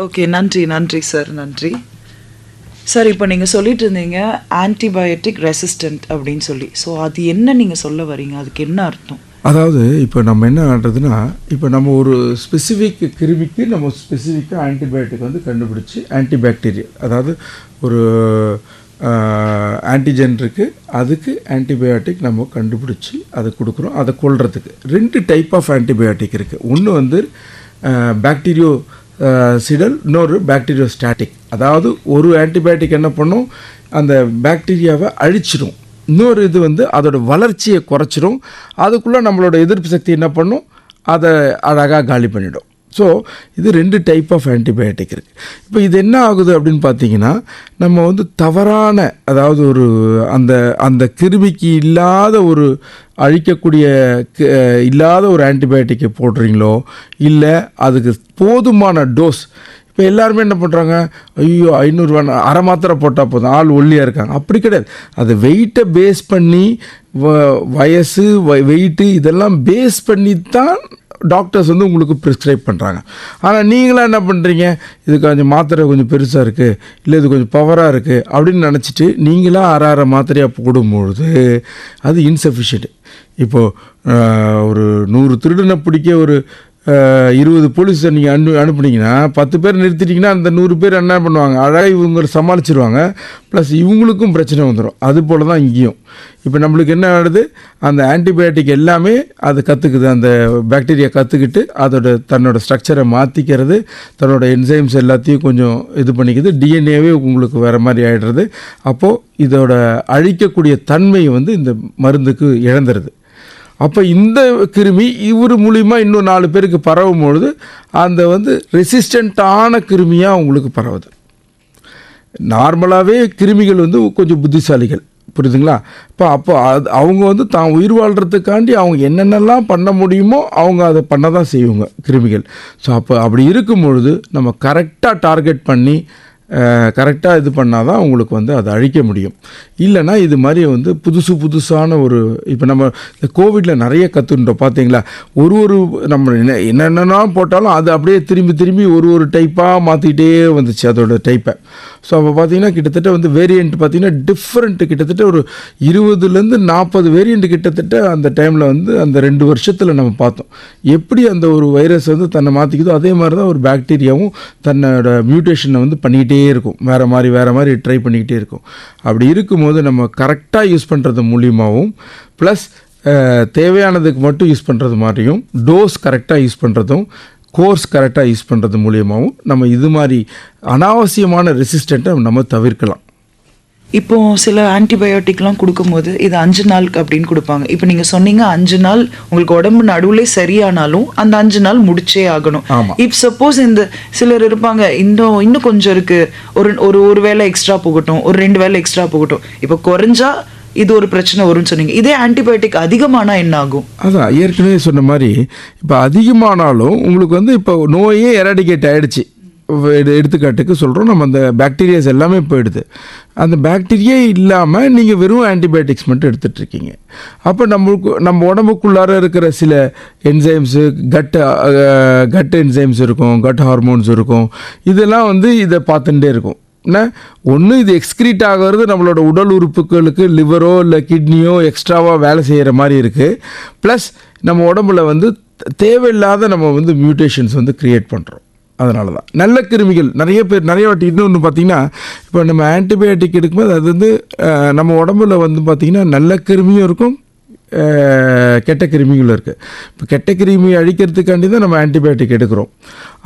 ஓகே, நன்றி சார், நன்றி சார். இப்போ நீங்கள் சொல்லிட்டு இருந்தீங்க ஆன்டிபயோட்டிக் ரெசிஸ்டன்ட் அப்படின்னு சொல்லி. ஸோ அது என்ன நீங்கள் சொல்ல வரீங்க, அதுக்கு என்ன அர்த்தம்? அதாவது இப்போ நம்ம என்ன பண்ணுறதுன்னா, இப்போ நம்ம ஒரு ஸ்பெசிஃபிக் கிருமிக்கு நம்ம ஸ்பெசிஃபிக்காக ஆன்டிபயோட்டிக் வந்து கண்டுபிடிச்சி ஆன்டிபாக்டீரியா, அதாவது ஒரு ஆன்டிஜென் இருக்குது, அதுக்கு ஆன்டிபயோட்டிக் நம்ம கண்டுபிடிச்சி அதை கொடுக்குறோம். அதை கொல்றதுக்கு 2 டைப் ஆஃப் ஆன்டிபயோட்டிக் இருக்குது. ஒன்று வந்து பாக்டீரியோ சிடல், இன்னொரு பாக்டீரியோ ஸ்டாட்டிக். அதாவது ஒரு ஆன்டிபயோட்டிக் என்ன பண்ணும், அந்த பாக்டீரியாவை அழிச்சிடும். இன்னொரு இது வந்து அதோட வளர்ச்சியை குறைச்சிடும். அதுக்குள்ளே நம்மளோட எதிர்ப்பு சக்தி என்ன பண்ணும், அதை அழகாக காலி பண்ணிடும். ஸோ இது 2 டைப் ஆஃப் ஆன்டிபயோட்டிக் இருக்குது. இப்போ இது என்ன ஆகுது அப்படின்னு பார்த்தீங்கன்னா, நம்ம வந்து தவறான, அதாவது ஒரு அந்த கிருமிக்கு இல்லாத ஒரு அழிக்கக்கூடிய இல்லாத ஒரு ஆன்டிபயோட்டிக்கை போடுறீங்களோ, இல்லை அதுக்கு போதுமான டோஸ். இப்போ எல்லாருமே என்ன பண்ணுறாங்க, ஐயோ 500 அரை மாத்திரை போட்டால் போதும், ஆள் ஒல்லியாக இருக்காங்க. அப்படி கிடையாது. அது வெயிட்டை பேஸ் பண்ணி வயசு வெயிட்டு இதெல்லாம் பேஸ் பண்ணி தான் டாக்டர்ஸ் வந்து உங்களுக்கு ப்ரிஸ்கிரைப் பண்ணுறாங்க. ஆனால் நீங்களாம் என்ன பண்ணுறீங்க, இது கொஞ்சம் மாத்திரை கொஞ்சம் பெருசாக இருக்குது, இல்லை இது கொஞ்சம் பவராக இருக்குது அப்படின்னு நினச்சிட்டு நீங்களாம் அரை மாத்திரையாக போடும்பொழுது அது இன்சஃபிஷியன்ட். இப்போது ஒரு 100 திருடனை பிடிக்க ஒரு 20 போலீஸை நீங்கள் அனுப்புனீங்கன்னா 10 பேர் நிறுத்திட்டிங்கன்னா அந்த 100 பேர் என்ன பண்ணுவாங்க, அழகாக இவங்க சமாளிச்சிருவாங்க. ப்ளஸ் இவங்களுக்கும் பிரச்சனை வந்துடும். அது போல் தான் இங்கேயும். இப்போ நம்மளுக்கு என்ன ஆகுது, அந்த ஆன்டிபயோட்டிக் எல்லாமே அது கற்றுக்குது. அந்த பாக்டீரியா கற்றுக்கிட்டு தன்னோட ஸ்ட்ரக்சரை மாற்றிக்கிறது, தன்னோட என்சைம்ஸ் எல்லாத்தையும் கொஞ்சம் இது பண்ணிக்குது. டிஎன்ஏவே உங்களுக்கு வேறு மாதிரி ஆகிடுறது. அப்போது இதோட அழிக்கக்கூடிய தன்மை வந்து இந்த மருந்துக்கு இழந்துருது. அப்போ இந்த கிருமி இவர் மூலிமா இன்னும் 4 பேருக்கு பரவும் பொழுது அந்த வந்து ரெசிஸ்டண்ட்டான கிருமியாக உங்களுக்கு பரவுது. நார்மலாகவே கிருமிகள் வந்து கொஞ்சம் புத்திசாலிகள், புரியுதுங்களா? அப்போ அவங்க வந்து தான் உயிர் வாழ்கிறதுக்காண்டி அவங்க என்னென்னலாம் பண்ண முடியுமோ அவங்க அதை பண்ண தான் செய்வாங்க கிருமிகள். ஸோ அப்படி இருக்கும் பொழுது நம்ம கரெக்டாக டார்கெட் பண்ணி கரெக்டாக இது பண்ணால் தான் உங்களுக்கு வந்து அதை அழிக்க முடியும். இல்லைனா இது மாதிரி வந்து புதுசான ஒரு, இப்போ நம்ம இந்த கோவிடில் நிறைய கற்றுன்றோம் பார்த்தீங்களா, ஒரு நம்ம என்னென்னா போட்டாலும் அது அப்படியே திரும்பி ஒரு டைப்பாக மாற்றிக்கிட்டே வந்துச்சு அதோட டைப்பை. ஸோ அப்போ பார்த்தீங்கன்னா கிட்டத்தட்ட வந்து வேரியண்ட் பார்த்தீங்கன்னா டிஃப்ரெண்ட்டு, கிட்டத்தட்ட ஒரு 20லேருந்து 40 வேரியண்ட் கிட்டத்தட்ட அந்த டைமில் வந்து அந்த 2 வருஷத்தில் நம்ம பார்த்தோம். எப்படி அந்த ஒரு வைரஸ் வந்து தன்னை மாற்றிக்குதோ அதே மாதிரி தான் ஒரு பாக்டீரியாவும் தன்னோட மியூட்டேஷனை வந்து பண்ணிக்கிட்டே இருக்கும். வேறு மாதிரி ட்ரை பண்ணிக்கிட்டே இருக்கும். அப்படி இருக்கும்போது நம்ம கரெக்டாக யூஸ் பண்ணுறது மூலியமாகவும், ப்ளஸ் தேவையானதுக்கு மட்டும் யூஸ் பண்ணுறது மாதிரியும், டோஸ் கரெக்டாக யூஸ் பண்ணுறதும், கோர்ஸ் கரெக்டாக யூஸ் பண்ணுறது மூலியமாகவும் நம்ம இது மாதிரி அனாவசியமான ரெசிஸ்டண்ட்டை நம்ம தவிர்க்கலாம். இப்போ சில ஆன்டிபயோட்டிக்லாம் கொடுக்கும்போது இது 5 நாள் அப்படின்னு கொடுப்பாங்க. இப்போ நீங்கள் சொன்னீங்க 5 நாள் உங்களுக்கு உடம்பு நடுவில் சரியானாலும் அந்த 5 நாள் முடிச்சே ஆகணும். இப் சப்போஸ் இந்த சிலர் இருப்பாங்க, இன்னும் கொஞ்சம் இருக்கு, ஒரு வேளை எக்ஸ்ட்ரா போகட்டும், ஒரு 2 வேளை எக்ஸ்ட்ரா போகட்டும், இப்போ குறைஞ்சா இது ஒரு பிரச்சனை வரும்னு சொன்னீங்க. இதே ஆன்டிபயோட்டிக் அதிகமானா என்ன ஆகும்? அதான் ஏற்கனவே சொன்ன மாதிரி இப்போ அதிகமானாலும் உங்களுக்கு வந்து இப்போ நோயே எராடிகேட் ஆகிடுச்சு, எடுத்துக்காட்டுக்கு சொல்கிறோம், நம்ம அந்த பாக்டீரியாஸ் எல்லாமே போயிடுது. அந்த பாக்டீரியா இல்லாமல் நீங்கள் வெறும் ஆன்டிபயோட்டிக்ஸ் மட்டும் எடுத்துகிட்ருக்கீங்க. அப்போ நம்ம உடம்புக்குள்ளார இருக்கிற சில என்சைம்ஸு, கட் என்சைம்ஸ் இருக்கும், கட் ஹார்மோன்ஸ் இருக்கும், இதெல்லாம் வந்து இதை பார்த்துட்டே இருக்கும். ஒன்று இது எக்ஸ்க்ரீட் ஆகிறது நம்மளோட உடல் உறுப்புகளுக்கு லிவரோ இல்லை கிட்னியோ எக்ஸ்ட்ராவாக வேலை செய்கிற மாதிரி இருக்குது. ப்ளஸ் நம்ம உடம்புல வந்து தேவையில்லாத நம்ம வந்து மியூட்டேஷன்ஸ் வந்து க்ரியேட் பண்ணுறோம். அதனால தான் நல்ல கிருமிகள் நிறைய வாட்டி இன்னொன்று பார்த்திங்கன்னா, இப்போ நம்ம ஆன்டிபயோட்டிக் எடுக்கும்போது அது வந்து நம்ம உடம்புல வந்து பார்த்திங்கன்னா நல்ல கிருமியும் இருக்கும், கெட்ட கிருமிகளும் இருக்குது. இப்போ கெட்ட கிருமியை அழிக்கிறதுக்காண்டி தான் நம்ம ஆன்டிபயோட்டிக் எடுக்கிறோம்.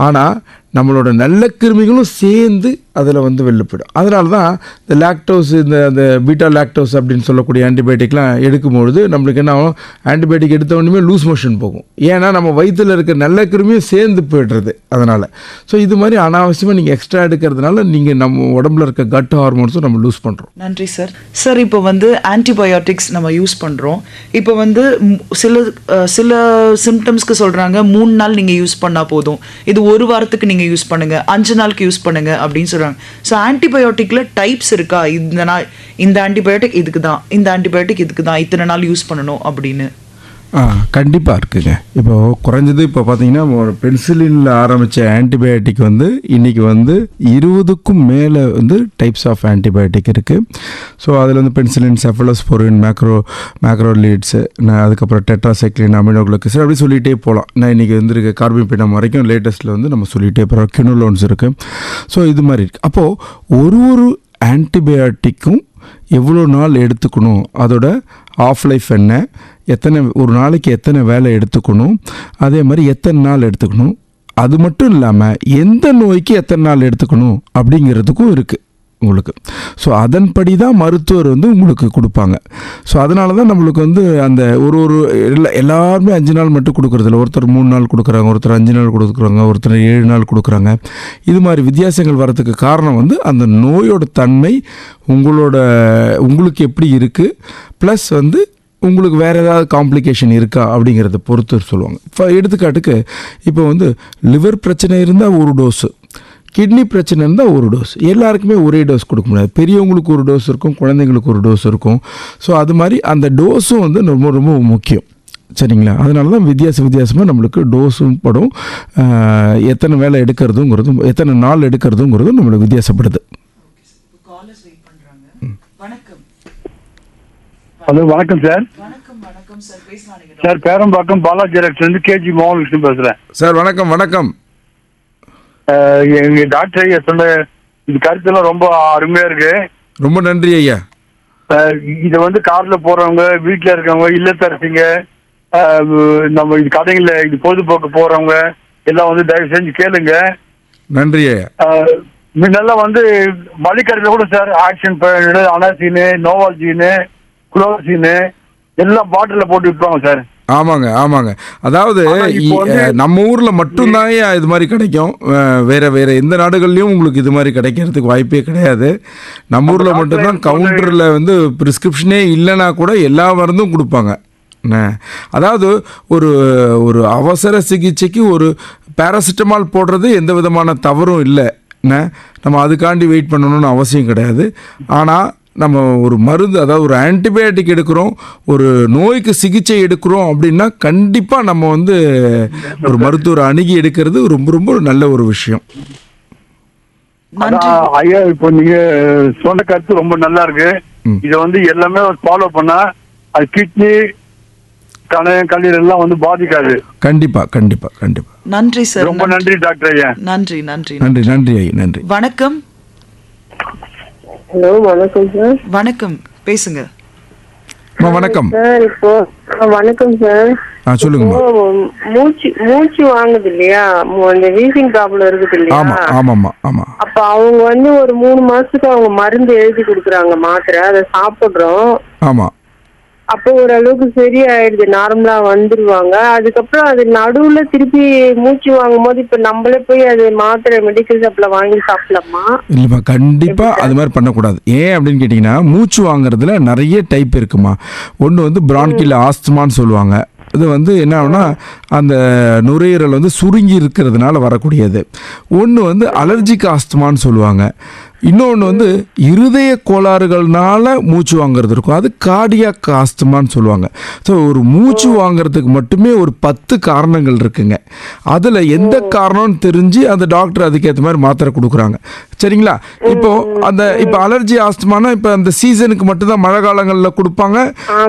ஆனால் நம்மளோட நல்ல கிருமிகளும் சேர்ந்து அதில் வந்து வெளில போய்டும். அதனால தான் இந்த லாக்டோஸ், அந்த பீட்டா லாக்டோஸ் அப்படின்னு சொல்லக்கூடிய ஆன்டிபயோட்டிக்லாம் எடுக்கும்பொழுது நம்மளுக்கு என்ன ஆகும், ஆன்டிபயோட்டிக் எடுத்த உடனே லூஸ் மோஷன் போகும். ஏன்னா நம்ம வயிற்றில் இருக்க நல்ல கிருமியும் சேர்ந்து போய்டுறது. அதனால் ஸோ இது மாதிரி அனாவசியமாக நீங்கள் எக்ஸ்ட்ரா எடுக்கிறதுனால நீங்கள் நம்ம உடம்புல இருக்க கட் ஹார்மோன்ஸும் நம்ம லூஸ் பண்ணுறோம். நன்றி சார். சார், இப்போ வந்து ஆன்டிபயோட்டிக்ஸ் நம்ம யூஸ் பண்ணுறோம். இப்போ வந்து சில சிம்டம்ஸ்க்கு சொல்கிறாங்க 3 நாள் நீங்கள் யூஸ் பண்ணால் போதும், இது 1 வாரத்துக்கு நீங்கள் யூஸ் பண்ணுங்கள், 5 நாளுக்கு யூஸ் பண்ணுங்கள் அப்படின்னு சொல்கிறாங்க. ஸோ ஆன்டிபயோட்டிக்கில் டைப்ஸ் இருக்கா? இந்த ஆன்டிபயோட்டிக் இதுக்கு தான், இந்த ஆன்டிபயோட்டிக் இதுக்கு தான், இத்தனை நாள் யூஸ் பண்ணணும் அப்படின்னு? கண்டிப்பாக இருக்குங்க. இப்போது குறைஞ்சது இப்போ பார்த்தீங்கன்னா ஒரு பென்சிலினில் ஆரம்பித்த ஆன்டிபயோட்டிக் வந்து இன்றைக்கி வந்து 20க்கும் மேலே வந்து டைப்ஸ் ஆஃப் ஆன்டிபயோட்டிக் இருக்குது. ஸோ அதில் வந்து பென்சிலின், செஃபலோஸ்போரின், மேக்ரோலீட்ஸு, அதுக்கப்புறம் டெட்ராசைக்ளின், அமினோகுளுக்கோசைட் அப்படி சொல்லிகிட்டே போகலாம். நான் இன்றைக்கி வந்துருக்க கார்பிபேனம் வரைக்கும் லேட்டஸ்ட்டில் வந்து நம்ம சொல்லிகிட்டே போகிறோம். கினோலோன்ஸ் இருக்குது. ஸோ இது மாதிரி இருக்குது. அப்போது ஒரு ஆன்டிபயோட்டிக்கும் எவ்வளோ நாள் எடுத்துக்கணும், அதோட ஆஃப் லைஃப் என்ன, ஒரு நாளைக்கு எத்தனை வேலை எடுத்துக்கணும், அதே மாதிரி எத்தனை நாள் எடுத்துக்கணும், அது மட்டும் இல்லாமல் எந்த நோய்க்கு எத்தனை நாள் எடுத்துக்கணும் அப்படிங்கிறதுக்கும் இருக்குது உங்களுக்கு. ஸோ அதன்படி தான் மருத்துவர் வந்து உங்களுக்கு கொடுப்பாங்க. ஸோ அதனால தான் நம்மளுக்கு வந்து அந்த எல்லாருமே 5 நாள் மட்டும் கொடுக்குறதில்ல. ஒருத்தர் 3 நாள் கொடுக்குறாங்க, ஒருத்தர் 5 நாள் கொடுக்குறாங்க, ஒருத்தர் 7 நாள் கொடுக்குறாங்க. இது மாதிரி வித்தியாசங்கள் வரதுக்கு காரணம் வந்து அந்த நோயோட தன்மை உங்களுக்கு எப்படி இருக்குது, ப்ளஸ் வந்து உங்களுக்கு வேறு ஏதாவது காம்ப்ளிகேஷன் இருக்கா அப்படிங்கிறத பொறுத்து சொல்லுவாங்க. இப்போ எடுத்துக்காட்டுக்கு இப்போ வந்து லிவர் பிரச்சனை இருந்தால் 1 டோஸு, கிட்னி பிரச்சனை இருந்தால் 1 டோஸ். எல்லாருக்குமே ஒரே டோஸ் கொடுக்க முடியாது. பெரியவங்களுக்கு 1 டோஸ் இருக்கும், குழந்தைங்களுக்கு 1 டோஸ் இருக்கும். ஸோ அது மாதிரி அந்த டோஸும் வந்து ரொம்ப ரொம்ப முக்கியம். சரிங்களா? அதனால தான் வித்தியாசமாக நம்மளுக்கு டோஸும் படும், எத்தனை வேலை எடுக்கிறதுங்கிறதும், எத்தனை நாள் எடுக்கிறதுங்கிறதும் நம்மளுக்கு வித்தியாசப்படுது. ஹலோ, வணக்கம் சார். வணக்கம் சார். பேசலாம் சார், பேரம்பாக்கம் பாலாஜி ரெக்ஸ்லேருந்து கேஜி மோகன் விஷ்ணு பேசுகிறேன் சார். வணக்கம். எங்க டாக்டர் ஐயா சொன்ன இந்த கருத்தெல்லாம் ரொம்ப அருமையா இருக்கு. ரொம்ப நன்றி ஐயா. இதை வந்து கார்ல போறவங்க, வீட்டுல இருக்கவங்க, இல்லத்தரசிங்க, நம்ம இது கடைகள்ல இது பொழுதுபோக்கு போறவங்க எல்லாம் வந்து தயவு செஞ்சு கேளுங்க. நன்றி ஐயா. முன்னெல்லாம் வந்து மளிகடையில கூட சார் ஆக்ஷன், அனாசின்னு, நோவால்ஜின்னு, குளோசின்னு எல்லாம் பாட்டில போட்டு விற்பாங்க சார். ஆமாங்க. அதாவது நம்ம ஊரில் மட்டும்தான் இது மாதிரி கிடைக்கும். வேற எந்த நாடுகள்லையும் உங்களுக்கு இது மாதிரி கிடைக்கிறதுக்கு வாய்ப்பே கிடையாது. நம்ம ஊரில் மட்டும்தான் கவுண்டரில் வந்து ப்ரிஸ்கிரிப்ஷனே இல்லைன்னா கூட எல்லா மருந்தும் கொடுப்பாங்க. அதாவது ஒரு அவசர சிகிச்சைக்கு ஒரு பேராசிட்டமால் போடுறது எந்த விதமான தவறும் இல்லை. நம்ம அதுக்காண்டி வெயிட் பண்ணணும்னு அவசியம் கிடையாது. ஆனால் நம்ம ஒரு மருந்து, அதாவது ஒரு ஆன்டிபயோட்டிக் எடுக்கிறோம், ஒரு நோய்க்கு சிகிச்சை எடுக்கிறோம் அப்படின்னா கண்டிப்பாக நம்ம வந்து ஒரு மருத்துவர் அணுகி எடுக்கிறது ரொம்ப ரொம்ப நல்ல ஒரு விஷயம். ஐயா, இப்போ நீங்க சொன்ன கருத்து ரொம்ப நல்லா இருக்கு. இதை வந்து எல்லாமே ஃபாலோ பண்ணா அது கிட்னி, கல்லீரல் எல்லாம் வந்து பாதிக்காது. கண்டிப்பா. நன்றி சார். ரொம்ப நன்றி டாக்டர் ஐயா. நன்றி ஐயா. நன்றி. வணக்கம். ஹலோ, வணக்கம் சார். வணக்கம், பேசுங்க. வணக்கம் சார். இப்போ வணக்கம் சார். சொல்லுங்க. மூச்சு வாங்குது இல்லையா, அந்த வீசிங் ப்ராப்ளம் இருக்குது இல்லையா? ஆமா. அப்ப அவங்க வந்து ஒரு 3 மாசத்துக்கு அவங்க மருந்து எழுதி கொடுக்குறாங்க, மாத்திரை. அதை சாப்பிடுறோம். ஆமா. அப்போ ஓரளவுக்கு சரியாயிடுது, நார்மலா வந்துருவாங்க. அதுக்கப்புறம் அது நடுவுல திருப்பி மூச்சு வாங்கும் போது இப்ப நம்மளே போய் அது மாத்திரை மெடிக்கல் ஷாப்ல வாங்கி சாப்பிடலாமா? இல்லைம்மா, கண்டிப்பா அது மாதிரி பண்ணக்கூடாது. ஏன் அப்படின்னு கேட்டீங்கன்னா, மூச்சு வாங்குறதுல நிறைய டைப் இருக்குமா. ஒன்று வந்து பிரான்கில் ஆஸ்துமான்னு சொல்லுவாங்க, இது வந்து என்ன ஆகும்னா அந்த நுரையீரல் வந்து சுருங்கி இருக்கிறதுனால வரக்கூடியது. ஒன்று வந்து அலர்ஜிக் ஆஸ்துமான்னு சொல்லுவாங்க. இன்னொன்று வந்து இருதய கோளாறுகள்னால மூச்சு வாங்குறது இருக்கும், அது கார்டியாக் ஆஸ்துமான்னு சொல்லுவாங்க. ஸோ ஒரு மூச்சு வாங்குறதுக்கு மட்டுமே ஒரு 10 காரணங்கள் இருக்குங்க. அதில் எந்த காரணம்னு தெரிஞ்சு அந்த டாக்டர் அதுக்கேற்ற மாதிரி மாத்திரை கொடுக்குறாங்க. சரிங்களா? இப்போ அலர்ஜி ஆஸ்துமானா இப்போ அந்த சீசனுக்கு மட்டும்தான் மழை காலங்களில் கொடுப்பாங்க.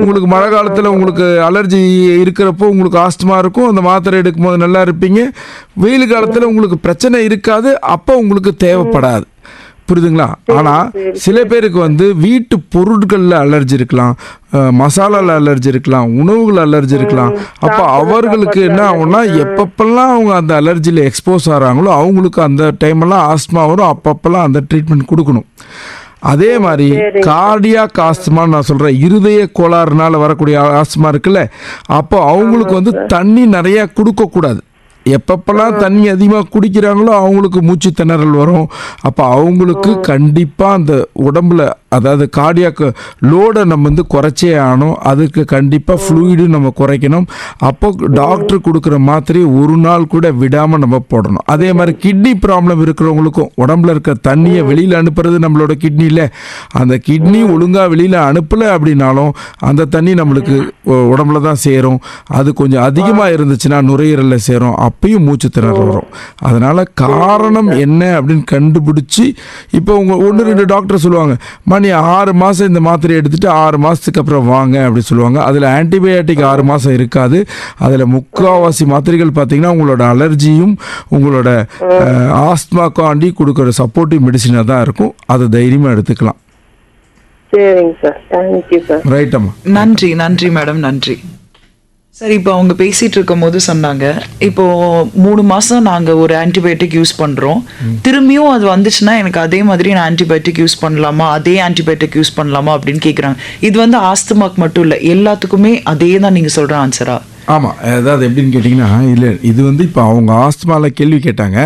உங்களுக்கு மழை காலத்தில் உங்களுக்கு அலர்ஜி இருக்கிறப்போ உங்களுக்கு ஆஸ்துமா இருக்கும், அந்த மாத்திரை எடுக்கும்போது நல்லா இருப்பீங்க. வெயில் காலத்தில் உங்களுக்கு பிரச்சனை இருக்காது, அப்போ உங்களுக்கு தேவைப்படாது. புரியுதுங்களா? ஆனால் சில பேருக்கு வந்து வீட்டு பொருட்களில் அலர்ஜி இருக்கலாம், மசாலாவில் அலர்ஜி இருக்கலாம், உணவுகள் அலர்ஜி இருக்கலாம். அப்போ அவர்களுக்கு என்ன ஆகும்னா எப்பப்பெல்லாம் அவங்க அந்த அலர்ஜியில் எக்ஸ்போஸ் ஆகிறாங்களோ அவங்களுக்கு அந்த டைமெல்லாம் ஆஸ்துமா வரும். அப்பப்பெல்லாம் அந்த ட்ரீட்மெண்ட் கொடுக்கணும். அதே மாதிரி கார்டியாக் ஆஸ்துமான்னு நான் சொல்கிறேன், இருதய கோளாறுனால வரக்கூடிய ஆஸ்துமா இருக்குல்ல, அப்போ அவங்களுக்கு வந்து தண்ணி நிறையா கொடுக்கக்கூடாது. எப்பப்பெல்லாம் தண்ணி அதிகமாக குடிக்கிறாங்களோ அவங்களுக்கு மூச்சு திணறல் வரும். அப்போ அவங்களுக்கு கண்டிப்பாக அந்த உடம்புல அதாவது கார்டியாக் லோடை நம்ம வந்து குறைச்சே ஆகணும். அதுக்கு கண்டிப்பாக ஃப்ளூயிடு நம்ம குறைக்கணும். அப்போ டாக்டர் கொடுக்குற மாத்திரையை ஒரு நாள் கூட விடாமல் நம்ம போடணும். அதே மாதிரி கிட்னி ப்ராப்ளம் இருக்கிறவங்களுக்கும் உடம்புல இருக்க தண்ணியை வெளியில் அனுப்புறது நம்மளோட கிட்னியில், அந்த கிட்னி ஒழுங்காக வெளியில் அனுப்பலை அப்படின்னாலும் அந்த தண்ணி நம்மளுக்கு உடம்புல தான் சேரும். அது கொஞ்சம் அதிகமாக இருந்துச்சுன்னா நுரையீரலில் சேரும், அப்பயும் மூச்சு திணறல் வரும். அதனால் காரணம் என்ன அப்படின்னு கண்டுபிடிச்சி இப்போ உங்கள் 1-2 டாக்டர் சொல்லுவாங்க, நீ 6 மாதம் இந்த மாத்திரை எடுத்துகிட்டு 6 மாதத்துக்கு அப்புறம் வாங்க அப்படி சொல்லுவாங்க. அதில் ஆன்டிபயோட்டிக் 6 மாதம் இருக்காது. அதில் முக்கால்வாசி மாத்திரைகள் பார்த்தீங்கன்னா உங்களோட அலர்ஜியும் உங்களோட ஆஸ்துமாக்காண்டி கொடுக்குற சப்போர்ட்டிவ் மெடிசனாக தான் இருக்கும். அதை தைரியமாக எடுத்துக்கலாம். சரிங்க சார், தேங்க்யூ சார். ரைட்டம்மா, நன்றி மேடம், நன்றி. சரி, இப்போ அவங்க பேசிட்டு இருக்கும் போது சொன்னாங்க, இப்போ 3 மாசம் நாங்க ஒரு ஆன்டிபயோட்டிக் யூஸ் பண்றோம், திரும்பியும் அது வந்துச்சுன்னா எனக்கு அதே மாதிரி நான் ஆன்டிபயோட்டிக் யூஸ் பண்ணலாமா, அதே ஆன்டிபயோட்டிக் யூஸ் பண்ணலாமா அப்படின்னு கேட்குறாங்க. இது வந்து ஆஸ்துமாக்கு மட்டும் இல்லை, எல்லாத்துக்குமே அதே தான் நீங்க சொல்ற ஆன்சரா? ஆமாம். அதாவது எப்படின்னு கேட்டிங்கன்னா, இல்லை இது வந்து இப்போ அவங்க ஆஸ்துமாவில் கேள்வி கேட்டாங்க.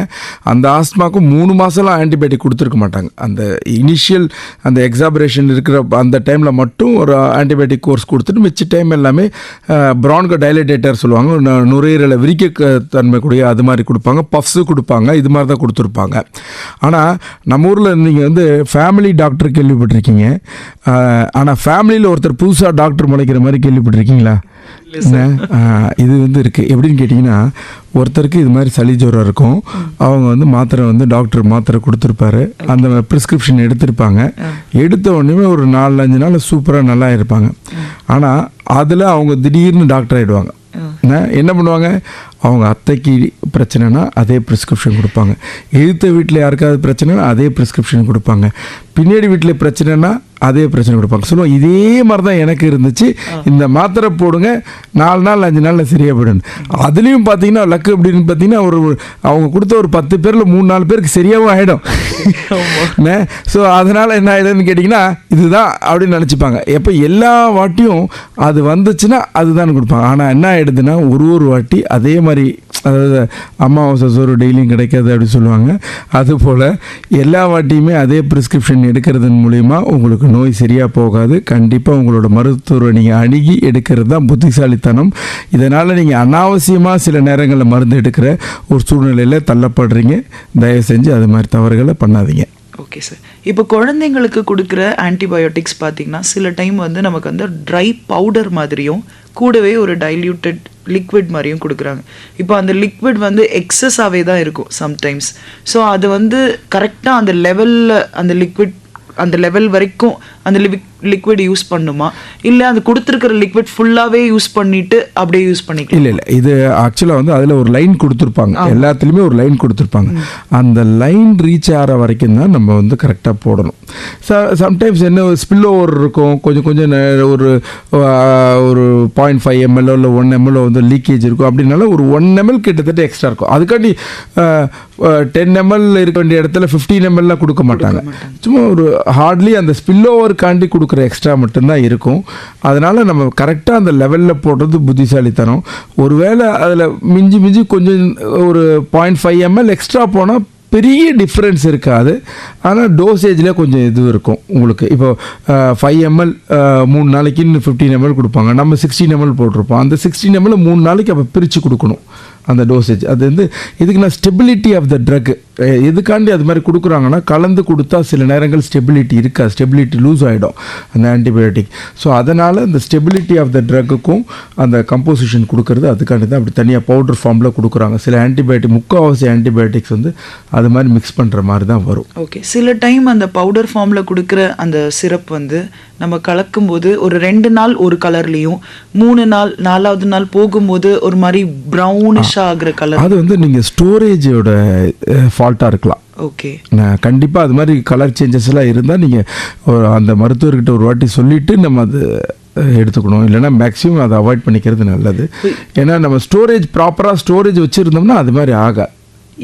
அந்த ஆஸ்துமாவுக்கும் 3 மாதம்லாம் ஆன்டிபயோட்டிக் கொடுத்துருக்க மாட்டாங்க. அந்த இனிஷியல் அந்த எக்ஸாபரேஷன் இருக்கிற அந்த டைமில் மட்டும் ஒரு ஆன்டிபயோட்டிக் கோர்ஸ் கொடுத்துட்டு மிச்ச டைம் எல்லாமே ப்ரான்கோ டைலேட்டேட்டர் சொல்லுவாங்க, நுரையீரலை விரிக்க தன்மை கூடிய அது மாதிரி கொடுப்பாங்க, பஃப்ஸு கொடுப்பாங்க, இது மாதிரி தான் கொடுத்துருப்பாங்க. ஆனால் நம்ம ஊரில் நீங்கள் வந்து ஃபேமிலி டாக்டர் கேள்விப்பட்டிருக்கீங்க. ஆனால் ஃபேமிலியில் ஒருத்தர் புதுசாக டாக்டர் முளைக்கிற மாதிரி கேள்விப்பட்டிருக்கீங்களா? இது வந்து இருக்குது. எப்படின்னு கேட்டிங்கன்னா, ஒருத்தருக்கு இது மாதிரி சளி ஜுரம் இருக்கும், அவங்க வந்து மாத்திரை வந்து டாக்டர் மாத்திரை கொடுத்துருப்பாரு, அந்த ப்ரிஸ்கிரிப்ஷன் எடுத்திருப்பாங்க. எடுத்த உடனே ஒரு 4-5 நாள் சூப்பராக நல்லா இருப்பாங்க. ஆனால் அதில் அவங்க திடீர்னு டாக்டர் ஆகிடுவாங்க. என்ன பண்ணுவாங்க, அவங்க அத்தைக்கு பிரச்சனைனா அதே ப்ரிஸ்கிரிப்ஷன் கொடுப்பாங்க, எழுத்த வீட்டில் யாருக்காவது பிரச்சனைனா அதே ப்ரிஸ்கிரிப்ஷன் கொடுப்பாங்க, பின்னாடி வீட்டில் பிரச்சனைனா அதே பிரச்சனை கொடுப்பாங்க. சொல்லுவோம் இதே மாதிரி தான் எனக்கு இருந்துச்சு, இந்த மாத்திரை போடுங்க 4 நாள் 5 நாளில் சரியாக போயிடும். அதுலேயும் பார்த்தீங்கன்னா லக்கு அப்படின்னு பார்த்தீங்கன்னா அவங்க கொடுத்த ஒரு 10 பேரில் 3-4 பேருக்கு சரியாகவும் ஆகிடும். ஸோ அதனால் என்ன ஆகிடும்னு கேட்டிங்கன்னா இதுதான் அப்படின்னு நினச்சிப்பாங்க. எப்போ எல்லா வாட்டியும் அது வந்துச்சுன்னா அதுதான் கொடுப்பாங்க. ஆனால் என்ன ஆகிடுதுன்னா ஒரு வாட்டி அதே மாதிரி, அதாவது அமாவாசை சோறு டெய்லியும் கிடைக்காது அப்படின்னு சொல்லுவாங்க. அதுபோல் எல்லா வாட்டியுமே அதே ப்ரிஸ்கிரிப்ஷன் எடுக்கிறதன் மூலிமா உங்களுக்கு நோய் சரியாக போகாது. கண்டிப்பாக உங்களோட மருத்துவரை நீங்கள் அணுகி எடுக்கிறது தான் புத்திசாலித்தனம். இதனால் நீங்கள் அனாவசியமாக சில நேரங்களில் மருந்து எடுக்கிற ஒரு சூழ்நிலையில் தள்ளப்படுறீங்க. தயவு செஞ்சு அது மாதிரி தவறுகளை பண்ணாதீங்க. Okay sir. இப்போ குழந்தைங்களுக்கு கொடுக்குற ஆன்டிபயோட்டிக்ஸ் பார்த்தீங்கன்னா சில டைம் வந்து நமக்கு வந்து ட்ரை பவுடர் மாதிரியும் கூடவே ஒரு டைல்யூட்டட் லிக்விட் மாதிரியும் கொடுக்குறாங்க. இப்போ அந்த லிக்விட் வந்து எக்ஸஸாகவே தான் இருக்கும் சம்டைம்ஸ். ஸோ அது வந்து கரெக்டாக அந்த லெவலில் அந்த லிக்விட் அந்த லெவல் வரைக்கும் அந்த லிக்விட் யூஸ் பண்ணுமா, இல்லை அந்த கொடுத்துருக்கிற லிக்விட் ஃபுல்லாகவே யூஸ் பண்ணிட்டு அப்படியே யூஸ் பண்ணிக்கலாம்? இல்லை, இது ஆக்சுவலாக வந்து அதில் ஒரு லைன் கொடுத்துருப்பாங்க, எல்லாத்துலேயுமே ஒரு லைன் கொடுத்துருப்பாங்க. அந்த லைன் ரீச் ஆகிற வரைக்கும் தான் நம்ம வந்து கரெக்டாக போடணும். சம்டைம்ஸ் என்ன ஸ்பில் ஓவர் இருக்கும், கொஞ்சம் ஒரு 0.5 ml இல்லை 1 ml வந்து லீக்கேஜ் இருக்கும். அப்படின்னால ஒரு 1 ml கிட்டத்தட்ட எக்ஸ்ட்ரா இருக்கும். அதுக்காண்டி 10 ml இருக்க வேண்டிய இடத்துல 15 ml கொடுக்க மாட்டாங்க. சும்மா ஒரு ஹார்ட்லி அந்த ஸ்பில் ஓவருக்காண்டி கொடுக்குற எக்ஸ்ட்ரா மட்டும்தான் இருக்கும். அதனால் நம்ம கரெக்டாக அந்த லெவலில் போடுறது புத்திசாலித்தனம். ஒருவேளை அதில் மிஞ்சி கொஞ்சம் ஒரு 0.5 ml எக்ஸ்ட்ரா போனால் பெரிய டிஃப்ரென்ஸ் இருக்காது. ஆனால் டோசேஜில் கொஞ்சம் இது இருக்கும் உங்களுக்கு. இப்போ 5 ml 3 நாளைக்குன்னு 15 ml கொடுப்பாங்க. நம்ம 16 ml போட்டிருப்போம். அந்த 16 ml 3 நாளைக்கு அப்போ பிரித்து கொடுக்கணும் அந்த டோசேஜ். அது வந்து இதுக்கு நான் ஸ்டெபிலிட்டி ஆஃப் த ட்ரக் எதுக்காண்டி அது மாதிரி கொடுக்குறாங்கன்னா, கலந்து கொடுத்தா சில நேரங்கள் ஸ்டெபிலிட்டி இருக்காது, ஸ்டெபிலிட்டி லூஸ் ஆகிடும் அந்த ஆன்டிபயோட்டிக். ஸோ அதனால் இந்த ஸ்டெபிலிட்டி ஆஃப் த ட்ரக்குக்கும் அந்த கம்போசிஷன் கொடுக்கறது அதுக்காண்டி தான் அப்படி தனியாக பவுடர் ஃபார்மில் கொடுக்குறாங்க. சில ஆன்டிபயோட்டிக், முக்கால்வாசி ஆன்டிபயோட்டிக்ஸ் வந்து அது மாதிரி மிக்ஸ் பண்ணுற மாதிரி தான் வரும். ஓகே, சில டைம் அந்த பவுடர் ஃபார்மில் கொடுக்குற அந்த சிரப் வந்து நம்ம கலக்கும்போது ஒரு 2 நாள் ஒரு கலர்லேயும் 3 நாள் 4வது நாள் போகும்போது ஒரு மாதிரி ப்ரௌனிஷாக ஆகிற கலர். அது வந்து நீங்கள் ஸ்டோரேஜோட ஃபால்ட்டாக இருக்கலாம். ஓகே, கண்டிப்பாக அது மாதிரி கலர் சேஞ்சஸ் எல்லாம் இருந்தால் நீங்கள் அந்த மருத்துவர்கிட்ட ஒரு வாட்டி சொல்லிவிட்டு நம்ம அது எடுத்துக்கணும். இல்லைனா மேக்ஸிமம் அதை அவாய்ட் பண்ணிக்கிறது நல்லது. ஏன்னா நம்ம ஸ்டோரேஜ் ப்ராப்பராக ஸ்டோரேஜ் வச்சுருந்தோம்னா அது மாதிரி ஆகாது.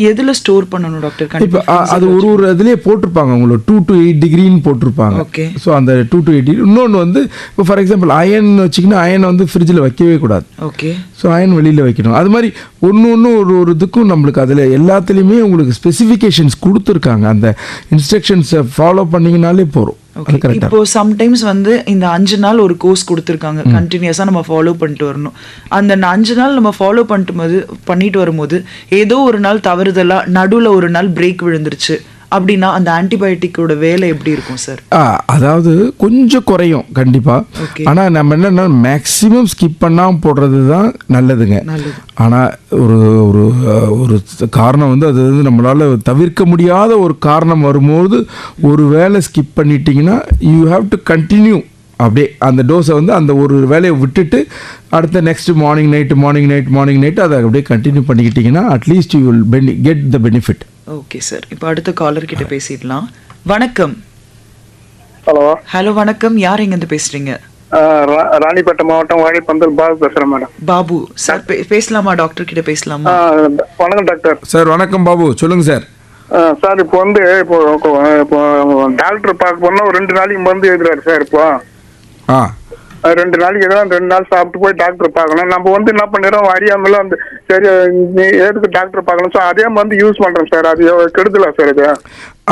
எதில் ஸ்டோர் பண்ணணும் டாக்டர்? இப்போ அது ஒரு இதுலேயே போட்டிருப்பாங்க உங்களுக்கு 2 to 8 டிகிரின்னு போட்டிருப்பாங்க. ஓகே, ஸோ அந்த 2 to 8 டிகிரி. இன்னொன்று வந்து இப்போ ஃபார் எக்ஸாம்பிள் அயன் வச்சிங்கன்னா அயனை வந்து ஃப்ரிட்ஜில் வைக்கவே கூடாது. ஓகே, ஸோ அயன் வெளியில் வைக்கணும். அது மாதிரி ஒன்று ஒரு இதுக்கும் நம்மளுக்கு அதில் எல்லாத்துலேயுமே உங்களுக்கு ஸ்பெசிஃபிகேஷன்ஸ் கொடுத்துருக்காங்க. அந்த இன்ஸ்ட்ரக்ஷன்ஸை ஃபாலோ பண்ணிங்கனாலே போகிறோம். இப்போ சம்டைம்ஸ் வந்து இந்த 5 நாள் ஒரு கோர்ஸ் கொடுத்துருக்காங்க, கண்டினியூஸா நம்ம ஃபாலோ பண்ணிட்டு வரணும். அந்த 5 நாள் நம்ம ஃபாலோ பண்ணிட்டு வரும்போது ஏதோ ஒரு நாள் தவறுதலா நடுவில் ஒரு நாள் பிரேக் விழுந்துருச்சு அப்படின்னா அந்த ஆன்டிபயோட்டிக்கோட வேலை எப்படி இருக்கும் சார்? அதாவது கொஞ்சம் குறையும் கண்டிப்பாக. ஆனால் நம்ம என்னென்னா மேக்ஸிமம் ஸ்கிப் பண்ணாமல் போடுறது தான் நல்லதுங்க. ஆனால் ஒரு ஒரு ஒரு காரணம் வந்து அது வந்து நம்மளால் தவிர்க்க முடியாத ஒரு காரணம் வரும்போது ஒரு வேளை ஸ்கிப் பண்ணிட்டீங்கன்னா யூ ஹாவ் டு கண்டினியூ. அப்படியே அந்த டோஸை வந்து அந்த ஒரு வேலையை விட்டுட்டு அடுத்த நெக்ஸ்ட் மார்னிங் நைட் அதை அப்படியே கண்டினியூ பண்ணிக்கிட்டிங்கன்னா at least you will get the benefit. Okay sir, இப்போ அடுத்த காலர் கிட்ட பேசிடலாம். வணக்கம். ஹலோ வணக்கம், யார் எங்கேருந்து பேசுறீங்க? ராணிப்பேட்டை மாவட்டம் வாழைப்பந்தல் பாபு பேசுறேன் மேடம். பாபு சார் பேசலாமா? டாக்டர் கிட்ட பேசலாமா? வணக்கம் டாக்டர். சார் வணக்கம் பாபு, சொல்லுங்க சார். சார் இப்போ வந்து இப்போ டாக்டர் பார்க்க போனா 2 நாளைக்கு மருந்து எழுதுறாரு சார். இப்போ 2 நாளைக்கு தான் 2 நாள் சாப்பிட்டு போய் டாக்டர் பார்க்கணும். நம்ம வந்து என்ன பண்ணிடுறோம் அறியாமல அந்த சரி எதுக்கு டாக்டர் பார்க்கணும் சார் அதே மருந்து யூஸ் பண்றோம் சார். அது கெடுதலா சார் இது?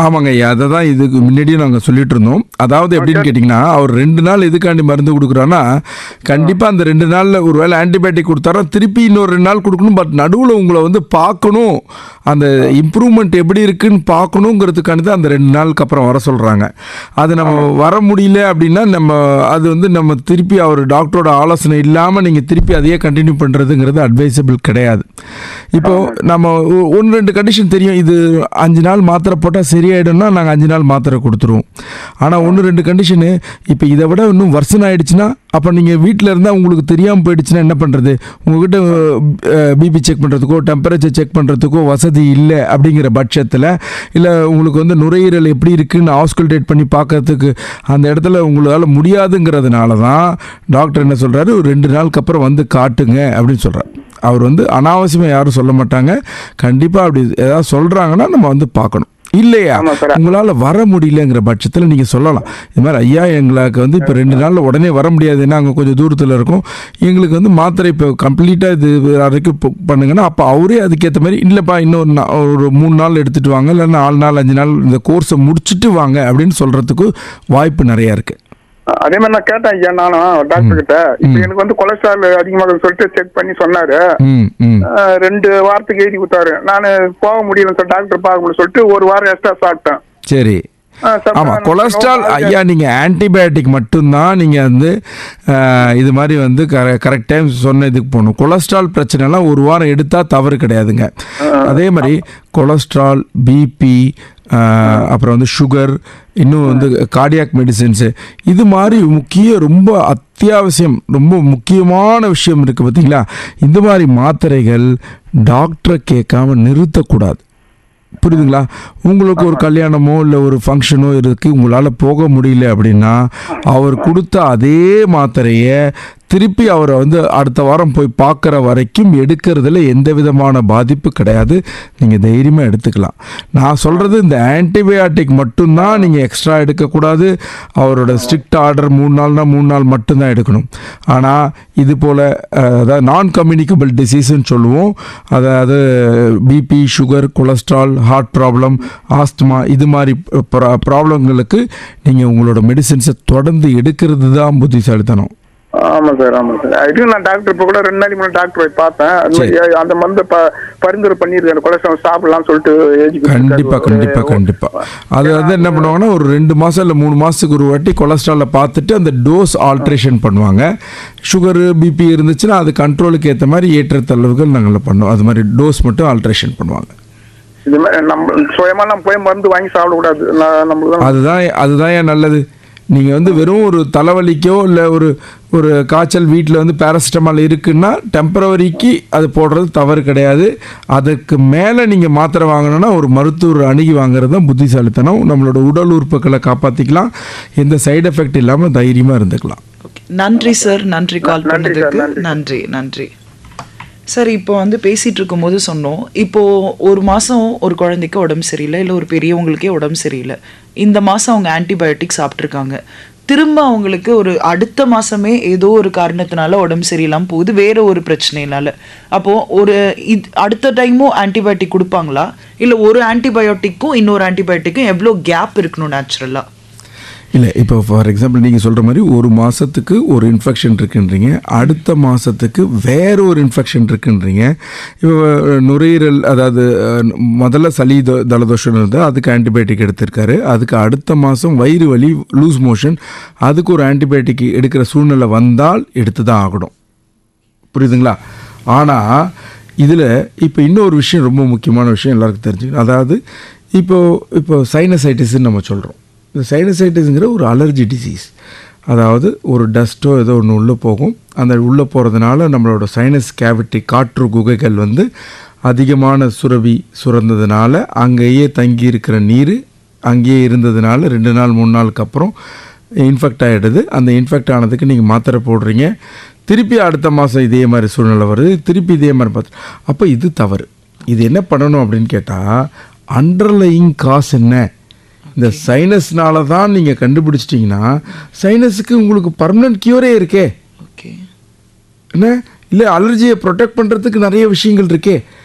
ஆமாங்க ஐயா, அதை தான் இதுக்கு முன்னாடியே நாங்கள் சொல்லிட்டு இருந்தோம். அதாவது எப்படின்னு கேட்டிங்கன்னா, அவர் 2 நாள் எதுக்காண்டி மருந்து கொடுக்குறான்னா, கண்டிப்பாக அந்த 2 நாளில் ஒரு வேளை ஆன்டிபயோட்டிக் கொடுத்தாரா திருப்பி இன்னொரு 2 நாள் கொடுக்கணும். பட் நடுவில் உங்களை வந்து பார்க்கணும், அந்த இம்ப்ரூவ்மெண்ட் எப்படி இருக்குன்னு பார்க்கணுங்கிறதுக்காண்டி தான் அந்த 2 நாளுக்கு அப்புறம் வர சொல்கிறாங்க. அது நம்ம வர முடியல அப்படின்னா அது வந்து நம்ம திருப்பி அவர் டாக்டரோட ஆலோசனை இல்லாமல் நீங்கள் திருப்பி அதையே கண்டினியூ பண்ணுறதுங்கிறது அட்வைசபிள் கிடையாது. இப்போது நம்ம 1-2 கண்டிஷன் தெரியும். இது 5 நாள் மாத்திரை போட்டால் சரியாயிடும்னா நாங்கள் 5 நாள் மாத்திரை கொடுத்துருவோம். ஆனால் 1-2 கண்டிஷனு இப்போ இதை விட இன்னும் வருஷம் ஆகிடுச்சுன்னா அப்போ நீங்கள் வீட்டில் இருந்தால் உங்களுக்கு தெரியாமல் போயிடுச்சுன்னா என்ன பண்ணுறது? உங்கள்கிட்ட பிபி செக் பண்ணுறதுக்கோ டெம்பரேச்சர் செக் பண்ணுறதுக்கோ வசதி இல்லை அப்படிங்கிற பட்சத்தில், இல்லை உங்களுக்கு வந்து நுரையீரல் எப்படி இருக்குன்னு ஆஸ்கல்டேட் பண்ணி பார்க்கறதுக்கு அந்த இடத்துல உங்களால் முடியாதுங்கிறதுனால தான் டாக்டர் என்ன சொல்கிறாரு, ஒரு 2 நாளுக்கு அப்புறம் வந்து காட்டுங்க அப்படின்னு சொல்கிறார். அவர் வந்து அனாவசியமாக யாரும் சொல்ல மாட்டாங்க. கண்டிப்பாக அப்படி ஏதாவது சொல்கிறாங்கன்னா நம்ம வந்து பார்க்கணும். இல்லையா உங்களால் வர முடியலங்கிற பட்சத்தில் நீங்கள் சொல்லலாம், இது மாதிரி ஐயா எங்களுக்கு வந்து இப்போ 2 நாளில் உடனே வர முடியாதுன்னா அங்கே கொஞ்சம் தூரத்தில் இருக்கும், எங்களுக்கு வந்து மாத்திரை இப்போ கம்ப்ளீட்டாக இது வரைக்கும் பண்ணுங்கன்னா அப்போ அவரே அதுக்கேற்ற மாதிரி இல்லைப்பா இன்னொரு ஒரு 3 நாள் எடுத்துகிட்டு வாங்க, இல்லைன்னா 4 நாள் 5 நாள் இந்த கோர்ஸை முடிச்சுட்டு வாங்க அப்படின்னு சொல்கிறதுக்கு வாய்ப்பு நிறையா இருக்குது. அதே மாதிரி நான் கேட்டேன் ஐயா நானும் டாக்டர் கிட்ட. இப்ப எனக்கு வந்து கொலஸ்ட்ரால் அதிகமாக சொல்லிட்டு செக் பண்ணி சொன்னாரு. 2 வாரத்துக்கு எழுதி கொடுத்தாரு. நான் போக முடியல சார் டாக்டர் பார்க்க முடியும் சொல்லிட்டு 1 வாரம் எக்ஸ்ட்ரா சாப்பிட்டேன். சரி, ஆமாம் கொலஸ்ட்ரால் ஐயா நீங்கள் ஆன்டிபயோட்டிக் மட்டும்தான் நீங்கள் வந்து இது மாதிரி வந்து கரெக்ட் டைம் சொன்ன இதுக்கு போகணும். கொலஸ்ட்ரால் பிரச்சனைலாம் 1 வாரம் எடுத்தால் தவறு கிடையாதுங்க. அதே மாதிரி கொலஸ்ட்ரால், பிபி, அப்புறம் வந்து சுகர், இன்னும் வந்து கார்டியாக் மெடிசின்ஸு, இது மாதிரி ரொம்ப அத்தியாவசியம் ரொம்ப முக்கியமான விஷயம் இருக்குது பார்த்தீங்களா. இந்த மாதிரி மாத்திரைகள் டாக்டரை கேட்காம நிறுத்தக்கூடாது. புரியுதுங்களா? உங்களுக்கு ஒரு கல்யாணமோ இல்லை ஒரு ஃபங்க்ஷனோ இருக்குது, உங்களால் போக முடியல அப்படின்னா அவர் கொடுத்த அதே மாத்திரையை திருப்பி அவரை வந்து அடுத்த வாரம் போய் பார்க்குற வரைக்கும் எடுக்கிறதுல எந்த விதமான பாதிப்பு கிடையாது. நீங்கள் தைரியமாக எடுத்துக்கலாம். நான் சொல்கிறது இந்த ஆன்டிபயாட்டிக் மட்டும்தான் நீங்கள் எக்ஸ்ட்ரா எடுக்கக்கூடாது. அவரோட ஸ்ட்ரிக்ட் ஆர்டர் 3 நாள்னா 3 நாள் மட்டும்தான் எடுக்கணும். ஆனால் இது போல் அதாவது நான் கம்யூனிகபிள் டிசீஸ்ன்னு சொல்லுவோம். அதாவது BP, sugar, cholesterol, heart problem, asthma, இது மாதிரி ப்ராப்ளங்களுக்கு நீங்கள் உங்களோட மெடிசின்ஸை தொடர்ந்து எடுக்கிறது தான் புத்திசாலித்தனம். ஆமா சார். இதுவும் நான் டாக்டர் இப்ப கூட 2 நாளைக்கு முன்னாடி டாக்டர் போய் பார்த்தேன். அந்த மருந்து பரிந்துரை பண்ணிருக்கேன், கொலஸ்ட்ரால் சாப்பிடலாம்னு சொல்லிட்டு. கண்டிப்பா அது என்ன பண்ணுவாங்கன்னா ஒரு 2 மாசம் இல்லை 3 மாசத்துக்கு ஒரு வாட்டி கொலஸ்ட்ராலை பார்த்துட்டு அந்த டோஸ் ஆல்ட்ரேஷன் பண்ணுவாங்க. சுகரு, பிபி இருந்துச்சுன்னா அது கண்ட்ரோலுக்கு ஏற்ற மாதிரி ஏற்றத்தளவுகள் நாங்கள் பண்ணுவோம். அது மாதிரி டோஸ் மட்டும் ஆல்ட்ரேஷன் பண்ணுவாங்க. இது மாதிரி நம்ம சுயமா நம்ம போய் மருந்து வாங்கி சாப்பிடக்கூடாது. அதுதான் ஏன் நல்லது. நீங்கள் வந்து வெறும் ஒரு தலைவலிக்கோ இல்லை ஒரு காய்ச்சல் வீட்டில் வந்து பேராசிட்டமால் இருக்குன்னா டெம்பரவரிக்கு அது போடுறது தவறு கிடையாது. அதுக்கு மேலே நீங்கள் மாத்திரை வாங்கணுன்னா ஒரு மருத்துவர் அணுகி வாங்குறது தான் புத்திசாலித்தனம். நம்மளோட உடல் உறுப்புகளை காப்பாற்றிக்கலாம், எந்த சைடு எஃபெக்ட் இல்லாமல் தைரியமாக இருந்துக்கலாம். நன்றி சார், நன்றி கால் பண்ணதுக்கு. நன்றி சார். இப்போ வந்து பேசிகிட்டு இருக்கும்போது சொன்னோம், இப்போது ஒரு மாதம் ஒரு குழந்தைக்கு உடம்பு சரியில்லை, இல்லை ஒரு பெரியவங்களுக்கே உடம்பு சரியில்லை. இந்த மாதம் அவங்க ஆன்டிபயோட்டிக் சாப்பிட்ருக்காங்க. திரும்ப அவங்களுக்கு ஒரு அடுத்த மாதமே ஏதோ ஒரு காரணத்தினால உடம்பு சரியில்லாமல் போகுது, வேறு ஒரு பிரச்சனையினால. அப்போது அடுத்த டைமும் ஆன்டிபயோட்டிக் கொடுப்பாங்களா, இல்லை ஒரு ஆன்டிபயோட்டிக்கும் இன்னொரு ஆன்டிபயோட்டிக்கும் எவ்வளோ கேப் இருக்கணும் நேச்சுரலாக? இல்லை, இப்போ ஃபார் எக்ஸாம்பிள் நீங்கள் சொல்கிற மாதிரி ஒரு மாதத்துக்கு ஒரு இன்ஃபெக்ஷன் இருக்குன்றீங்க, அடுத்த மாதத்துக்கு வேறு ஒரு இன்ஃபெக்ஷன் இருக்குன்றீங்க. இப்போ நுரையீரல், அதாவது முதல்ல சளி தலதோஷம் இருந்தால் அதுக்கு ஆன்டிபயோட்டிக் எடுத்திருக்காரு. அதுக்கு அடுத்த மாதம் வயிறு வலி, லூஸ் மோஷன், அதுக்கு ஒரு ஆன்டிபயோட்டிக் எடுக்கிற சூழ்நிலை வந்தால் எடுத்து தான் ஆகணும். புரியுதுங்களா? ஆனால் இதில் இப்போ இன்னொரு விஷயம், ரொம்ப முக்கியமான விஷயம் எல்லாருக்கும் தெரிஞ்சுக்கணும். அதாவது இப்போ சைனசைட்டிஸ்ன்னு நம்ம சொல்கிறோம். இந்த சைனசைட்டிஸுங்கிற ஒரு அலர்ஜி டிசீஸ். அதாவது ஒரு டஸ்ட்டோ ஏதோ ஒன்று உள்ளே போகும். அந்த உள்ளே போகிறதுனால நம்மளோட சைனஸ் கேவிட்டி, காற்று குகைகள் வந்து அதிகமான சுரந்ததுனால அங்கேயே தங்கி இருக்கிற நீர் அங்கேயே இருந்ததுனால 2 நாள் 3 நாளுக்கு அப்புறம் இன்ஃபெக்ட் ஆகிடுது. அந்த இன்ஃபெக்ட் ஆனதுக்கு நீங்கள் மாத்திரை போடுறீங்க, திருப்பி அடுத்த மாதம் இதே மாதிரி சூழ்நிலை வருது, திருப்பி இதே மாதிரி பார்த்து. அப்போ இது தவறு. இது என்ன பண்ணணும் அப்படின்னு கேட்டால், அண்டர்லையிங் காஸ் என்ன, இந்த சைனஸ்னால தான் நீங்கள் கண்டுபிடிச்சிட்டிங்கன்னா சைனஸுக்கு உங்களுக்கு பர்மனன்ட் க்யூரே இருக்கே. ஓகே, என்ன இல்லை, அலர்ஜியை ப்ரொடெக்ட் பண்ணுறதுக்கு நிறைய விஷயங்கள் இருக்கே.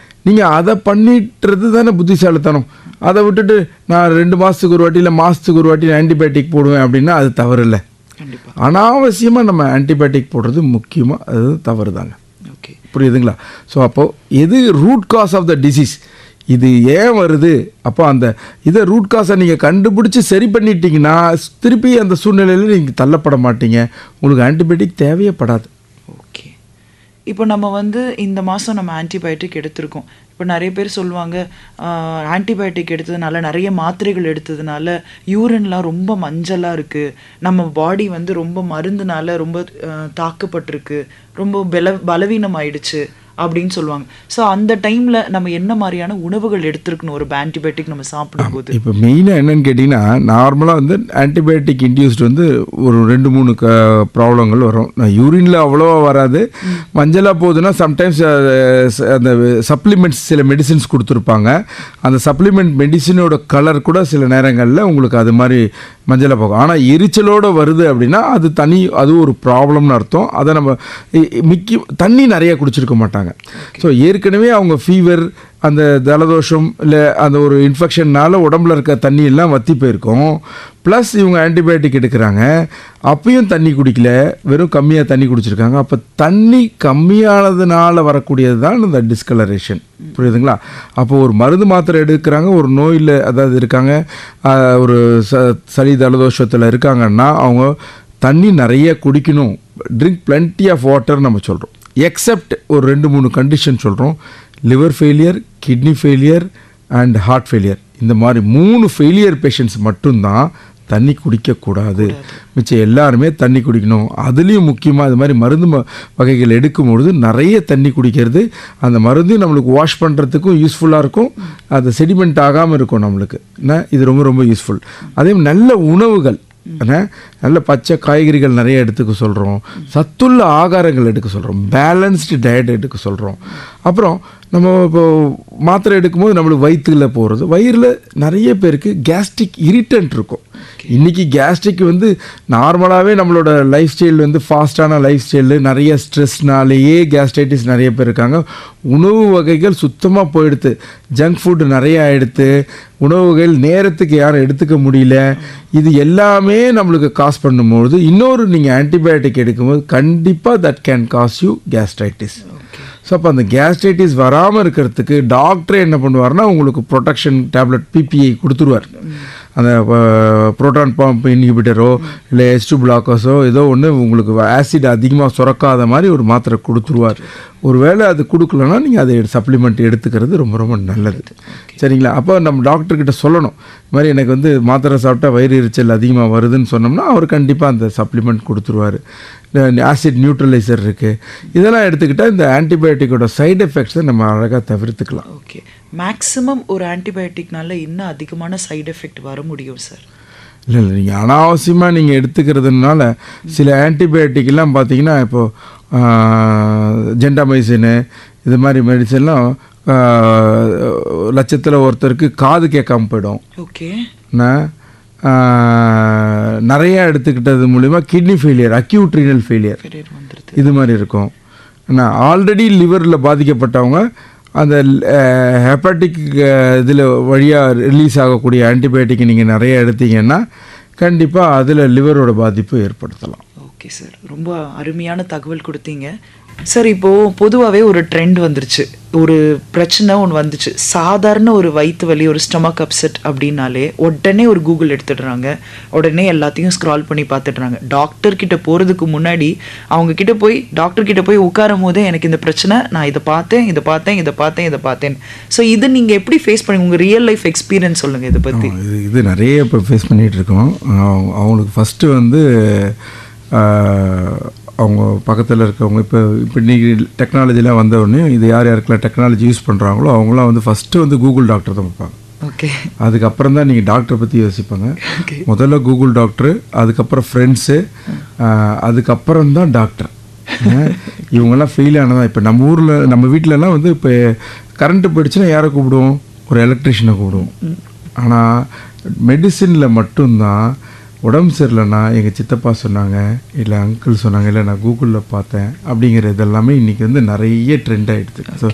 நீங்கள் அதை பண்ணிட்டுறது தானே புத்திசாலித்தனம். அதை விட்டுட்டு நான் 2 மாதத்துக்கு ஒரு வாட்டி இல்லை மாதத்துக்கு ஒரு வாட்டி ஆன்டிபயோட்டிக் போடுவேன் அப்படின்னா அது தவறு இல்லை. அனாவசியமாக நம்ம ஆன்டிபயோட்டிக் போடுறது முக்கியமாக அது தவறு தாங்க. ஓகே, புரியுதுங்களா? ஸோ அப்போது எது root cause of the disease, இது ஏன் வருது, அப்போ அந்த இதை ரூட் காஸை நீங்கள் கண்டுபிடிச்சி சரி பண்ணிட்டீங்கன்னா திருப்பி அந்த சூழ்நிலையில் நீங்கள் தள்ளப்பட மாட்டீங்க. உங்களுக்கு ஆன்டிபயோட்டிக் தேவையப்படாது. ஓகே, இப்போ நம்ம வந்து இந்த மாதம் நம்ம ஆன்டிபயோட்டிக் எடுத்திருக்கோம். இப்போ நிறைய பேர் சொல்லுவாங்க, ஆன்டிபயோட்டிக் எடுத்ததுனால, நிறைய மாத்திரைகள் எடுத்ததுனால யூரின்லாம் ரொம்ப மஞ்சளாக இருக்குது, நம்ம பாடி வந்து ரொம்ப மருந்துனால ரொம்ப தாக்கப்பட்டிருக்கு, ரொம்ப பலவீனம் ஆயிடுச்சு அப்படின்னு சொல்லுவாங்க. ஸோ அந்த டைமில் நம்ம என்ன மாதிரியான உணவுகள் எடுத்துருக்கணும் ஒரு ஆன்டிபயோட்டிக் நம்ம சாப்பிடும்போது? இப்போ மெயினாக என்னென்னு கேட்டிங்கன்னா, நார்மலாக வந்து ஆன்டிபயோட்டிக் இன்டியூஸ்டு வந்து ஒரு 2-3 ப்ராப்ளங்கள் வரும். யூரினில் அவ்வளோவா வராது. மஞ்சளாக போகுதுன்னா சம்டைம்ஸ் அந்த சப்ளிமெண்ட்ஸ் சில மெடிசின்ஸ் கொடுத்துருப்பாங்க. அந்த சப்ளிமெண்ட் மெடிசினோட கலர் கூட சில நேரங்களில் உங்களுக்கு அது மாதிரி மஞ்சளாக போகும். ஆனால் எரிச்சலோடு வருது அப்படின்னா அது ஒரு ப்ராப்ளம்னு அர்த்தம். அதை நம்ம தண்ணி நிறைய குடிச்சிருக்க மாட்டாங்க. ஸோ ஏற்கனவே அவங்க ஃபீவர், அந்த ஜலதோஷம், இல்லை அந்த ஒரு இன்ஃபெக்ஷன்னால உடம்புல இருக்க தண்ணி எல்லாம் வற்றி போயிருக்கும். ப்ளஸ் இவங்க ஆன்டிபயோட்டிக் எடுக்கிறாங்க, அப்பயும் தண்ணி குடிக்கல, வெறும் கம்மியாக தண்ணி குடிச்சிருக்காங்க. அப்போ தண்ணி கம்மியானதுனால வரக்கூடியது தான் இந்த டிஸ்கலரேஷன். புரியுதுங்களா? அப்போ ஒரு மருந்து மாத்திரை எடுக்கிறாங்க, ஒரு நோயில் அதாவது இருக்காங்க, ஒரு சளி ஜலதோஷத்தில் இருக்காங்கன்னா அவங்க தண்ணி நிறைய குடிக்கணும். ட்ரிங்க் பிளென்டி ஆஃப் வாட்டர் நம்ம சொல்கிறோம். எக்ஸப்ட் ஒரு 2-3 கண்டிஷன் சொல்கிறோம். Liver failure, kidney failure and heart failure. இந்த மாதிரி 3 ஃபெயிலியர் பேஷண்ட்ஸ் மட்டும்தான் தண்ணி குடிக்கக்கூடாது. மிச்சம் எல்லாருமே தண்ணி குடிக்கணும். அதுலேயும் முக்கியமாக இது மாதிரி மருந்து வகைகள் எடுக்கும்பொழுது நிறைய தண்ணி குடிக்கிறது, அந்த மருந்து நம்மளுக்கு வாஷ் பண்ணுறதுக்கும் யூஸ்ஃபுல்லாக இருக்கும், அது செடிமெண்ட் ஆகாமல் இருக்கும் நம்மளுக்கு. இது ரொம்ப ரொம்ப யூஸ்ஃபுல். அதே நல்ல உணவுகள், நல்ல பச்சை காய்கறிகள் நிறைய எடுத்துக்க சொல்கிறோம், சத்துள்ள ஆகாரங்கள் எடுக்க சொல்கிறோம், பேலன்ஸ்டு டயட் எடுக்க சொல்கிறோம். அப்புறம் நம்ம இப்போ மாத்திரை எடுக்கும்போது நம்மளுக்கு வயிற்றுல போகிறது, வயிறில் நிறைய பேருக்கு கேஸ்ட்ரிக் இரிட்டன்ட் இருக்கும். இன்றைக்கி கேஸ்ட்ரிக் வந்து நார்மலாகவே நம்மளோட லைஃப் ஸ்டைல் வந்து ஃபாஸ்டான லைஃப் ஸ்டைலு, நிறைய ஸ்ட்ரெஸ்னாலேயே கேஸ்ட்ரைட்டிஸ் நிறைய பேர் இருக்காங்க. உணவு வகைகள் சுத்தமாக போயிடுத்து, ஜங்க் ஃபுட்டு நிறைய ஆகிடுத்து, உணவு வகைகள் நேரத்துக்கு யாரும் எடுத்துக்க முடியல. இது எல்லாமே நம்மளுக்கு காஸ் பண்ணும்போது இன்னொரு நீங்கள் ஆன்டிபயோட்டிக் எடுக்கும்போது கண்டிப்பாக that can cause you gastritis. So அப்போ அந்த கேஸ்ட்ரைட்டிஸ் வராமல் இருக்கிறதுக்கு டாக்டரே என்ன பண்ணுவார்னா உங்களுக்கு ப்ரொடெக்ஷன் டேப்லெட் பிபிஐ கொடுத்துருவார். அந்த ப்ரோட்டான் பம்ப் இன்ஹிபிட்டரோ இல்லை H2 பிளாக்கர்ஸோ ஏதோ ஒன்று உங்களுக்கு ஆசிட் அதிகமாக சுரக்காத மாதிரி ஒரு மாத்திரை கொடுத்துருவார். ஒரு வேளை அது கொடுக்கலன்னா நீங்கள் அதை சப்ளிமெண்ட் எடுத்துக்கிறது ரொம்ப ரொம்ப நல்லது. சரிங்களா? அப்போ நம்ம டாக்டர்கிட்ட சொல்லணும், இது மாதிரி எனக்கு வந்து மாத்திரை சாப்பிட்டா வயிறு எரிச்சல் அதிகமாக வருதுன்னு சொன்னோம்னா அவர் கண்டிப்பாக அந்த சப்ளிமெண்ட் கொடுத்துருவார். ஆசிட் நியூட்ரலைசர் இருக்குது. இதெல்லாம் எடுத்துக்கிட்டால் இந்த ஆன்டிபயோட்டிக்கோட சைடு எஃபெக்ட்ஸை நம்ம அழகாக தவிர்த்துக்கலாம். ஓகே, மேக்ஸிமம் ஒரு ஆன்டிபயோட்டிக்னால இன்னும் அதிகமான சைடு எஃபெக்ட் வர முடியும் சார்? இல்லை நீங்கள் அனாவசியமாக நீங்கள் எடுத்துக்கிறதுனால சில ஆன்டிபயோட்டிக்லாம் பார்த்தீங்கன்னா இப்போது ஜென்டாமைசினு இது மாதிரி மெடிசன்லாம் லட்சத்தில் ஒருத்தருக்கு காது கேட்காம போயிடும். ஓகே, நிறையா எடுத்துக்கிட்டது மூலிமா kidney failure, acute renal failure இது மாதிரி இருக்கும். ஆல்ரெடி லிவரில் பாதிக்கப்பட்டவங்க அந்த ஹெப்பாட்டிக் இதில் வழியாக ரிலீஸ் ஆகக்கூடிய ஆன்டிபயோட்டிக் நீங்கள் நிறைய எடுத்தீங்கன்னா கண்டிப்பாக அதில் லிவரோட பாதிப்பு ஏற்படுத்தலாம். ஓகே சார், ரொம்ப அருமையான தகவல் கொடுத்தீங்க சார். இப்போது பொதுவாகவே ஒரு ட்ரெண்ட் வந்துருச்சு, ஒரு பிரச்சனை ஒன்று வந்துச்சு, சாதாரண ஒரு வயிற்று வலி, ஒரு ஸ்டொமக் அப்செட் அப்படின்னாலே உடனே ஒரு கூகுள் எடுத்துடுறாங்க, உடனே எல்லாத்தையும் ஸ்க்ரால் பண்ணி பார்த்துடுறாங்க. டாக்டர்கிட்ட போகிறதுக்கு முன்னாடி அவங்க டாக்டர்கிட்ட போய் உட்காரும் போதே எனக்கு இந்த பிரச்சனை, நான் இதை பார்த்தேன். ஸோ இது நீங்கள் எப்படி ஃபேஸ் பண்ணி உங்கள் ரியல் லைஃப் எக்ஸ்பீரியன்ஸ் சொல்லுங்கள் இதை பற்றி. இது நிறைய இப்போ ஃபேஸ் பண்ணிகிட்டு இருக்கோம். அவங்களுக்கு ஃபஸ்ட்டு வந்து அவங்க பக்கத்தில் இருக்கவங்க இப்போ நீங்கள் டெக்னாலஜிலாம் வந்தவுடனே இது யாருக்கெல்லாம் டெக்னாலஜி யூஸ் பண்ணுறாங்களோ அவங்களாம் வந்து ஃபஸ்ட்டு வந்து கூகுள் டாக்டர் தான் பார்ப்பாங்க. ஓகே, அதுக்கப்புறம் தான் நீங்கள் டாக்டரை பற்றி யோசிப்பாங்க. முதல்ல கூகுள் டாக்டரு, அதுக்கப்புறம் ஃப்ரெண்ட்ஸு, அதுக்கப்புறம் தான் டாக்டர். இவங்கெல்லாம் ஃபெயில் ஆனதான். இப்போ நம்ம ஊரில் நம்ம வீட்டிலலாம் வந்து இப்போ கரண்ட்டு போயிடுச்சுன்னா யாரை கூப்பிடுவோம்? ஒரு எலக்ட்ரிஷியனை கூப்பிடுவோம். ஆனால் மெடிசினில் மட்டும்தான் உடம்பு சரியில்லைன்னா எங்கள் சித்தப்பா சொன்னாங்க, இல்லை அங்கிள் சொன்னாங்க, இல்லை நான் கூகுளில் பார்த்தேன் அப்படிங்கிற இதெல்லாமே இன்றைக்கி வந்து நிறைய ட்ரெண்ட் ஆகிடுது. ஸோ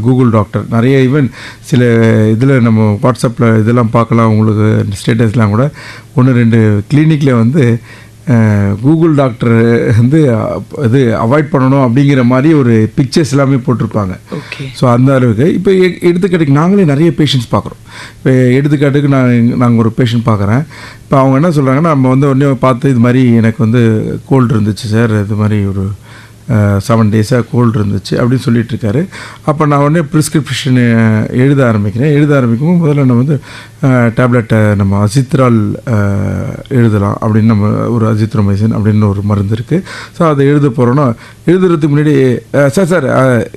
கூகுள் டாக்டர் நிறைய ஈவன் சில இதில் நம்ம வாட்ஸ்அப்பில் இதெல்லாம் பார்க்கலாம், உங்களுக்கு ஸ்டேட்டஸ்லாம் கூட 1-2 கிளினிக்கில் வந்து கூகுள் டாக்டர் வந்து இது அவாய்ட் பண்ணணும் அப்படிங்கிற மாதிரி ஒரு பிக்சர்ஸ் எல்லாமே போட்டிருப்பாங்க. ஸோ அந்த அளவுக்கு இப்போ எடுத்துக்காட்டுக்கு நாங்களே நிறைய பேஷண்ட்ஸ் பார்க்குறோம். இப்போ எடுத்துக்காட்டுக்கு நாங்கள் ஒரு பேஷண்ட் பார்க்குறேன். இப்போ அவங்க என்ன சொல்கிறாங்கன்னா, நம்ம வந்து உடனே பார்த்து இது மாதிரி எனக்கு வந்து கோல்டு இருந்துச்சு சார், இது மாதிரி ஒரு 7 டேஸாக கோல்டு இருந்துச்சு அப்படின்னு சொல்லிகிட்ருக்காரு. அப்போ நான் உடனே ப்ரிஸ்கிரிப்ஷன் எழுத ஆரம்பிக்கும்போது முதல்ல நம்ம வந்து டேப்லெட்டை நம்ம அசித்ரால் எழுதலாம் அப்படின்னு நம்ம ஒரு அசித்ரோமைசின் அப்படின்னு ஒரு மருந்து இருக்குது. ஸோ அதை எழுத போகிறோன்னா எழுதுறதுக்கு முன்னாடி சார்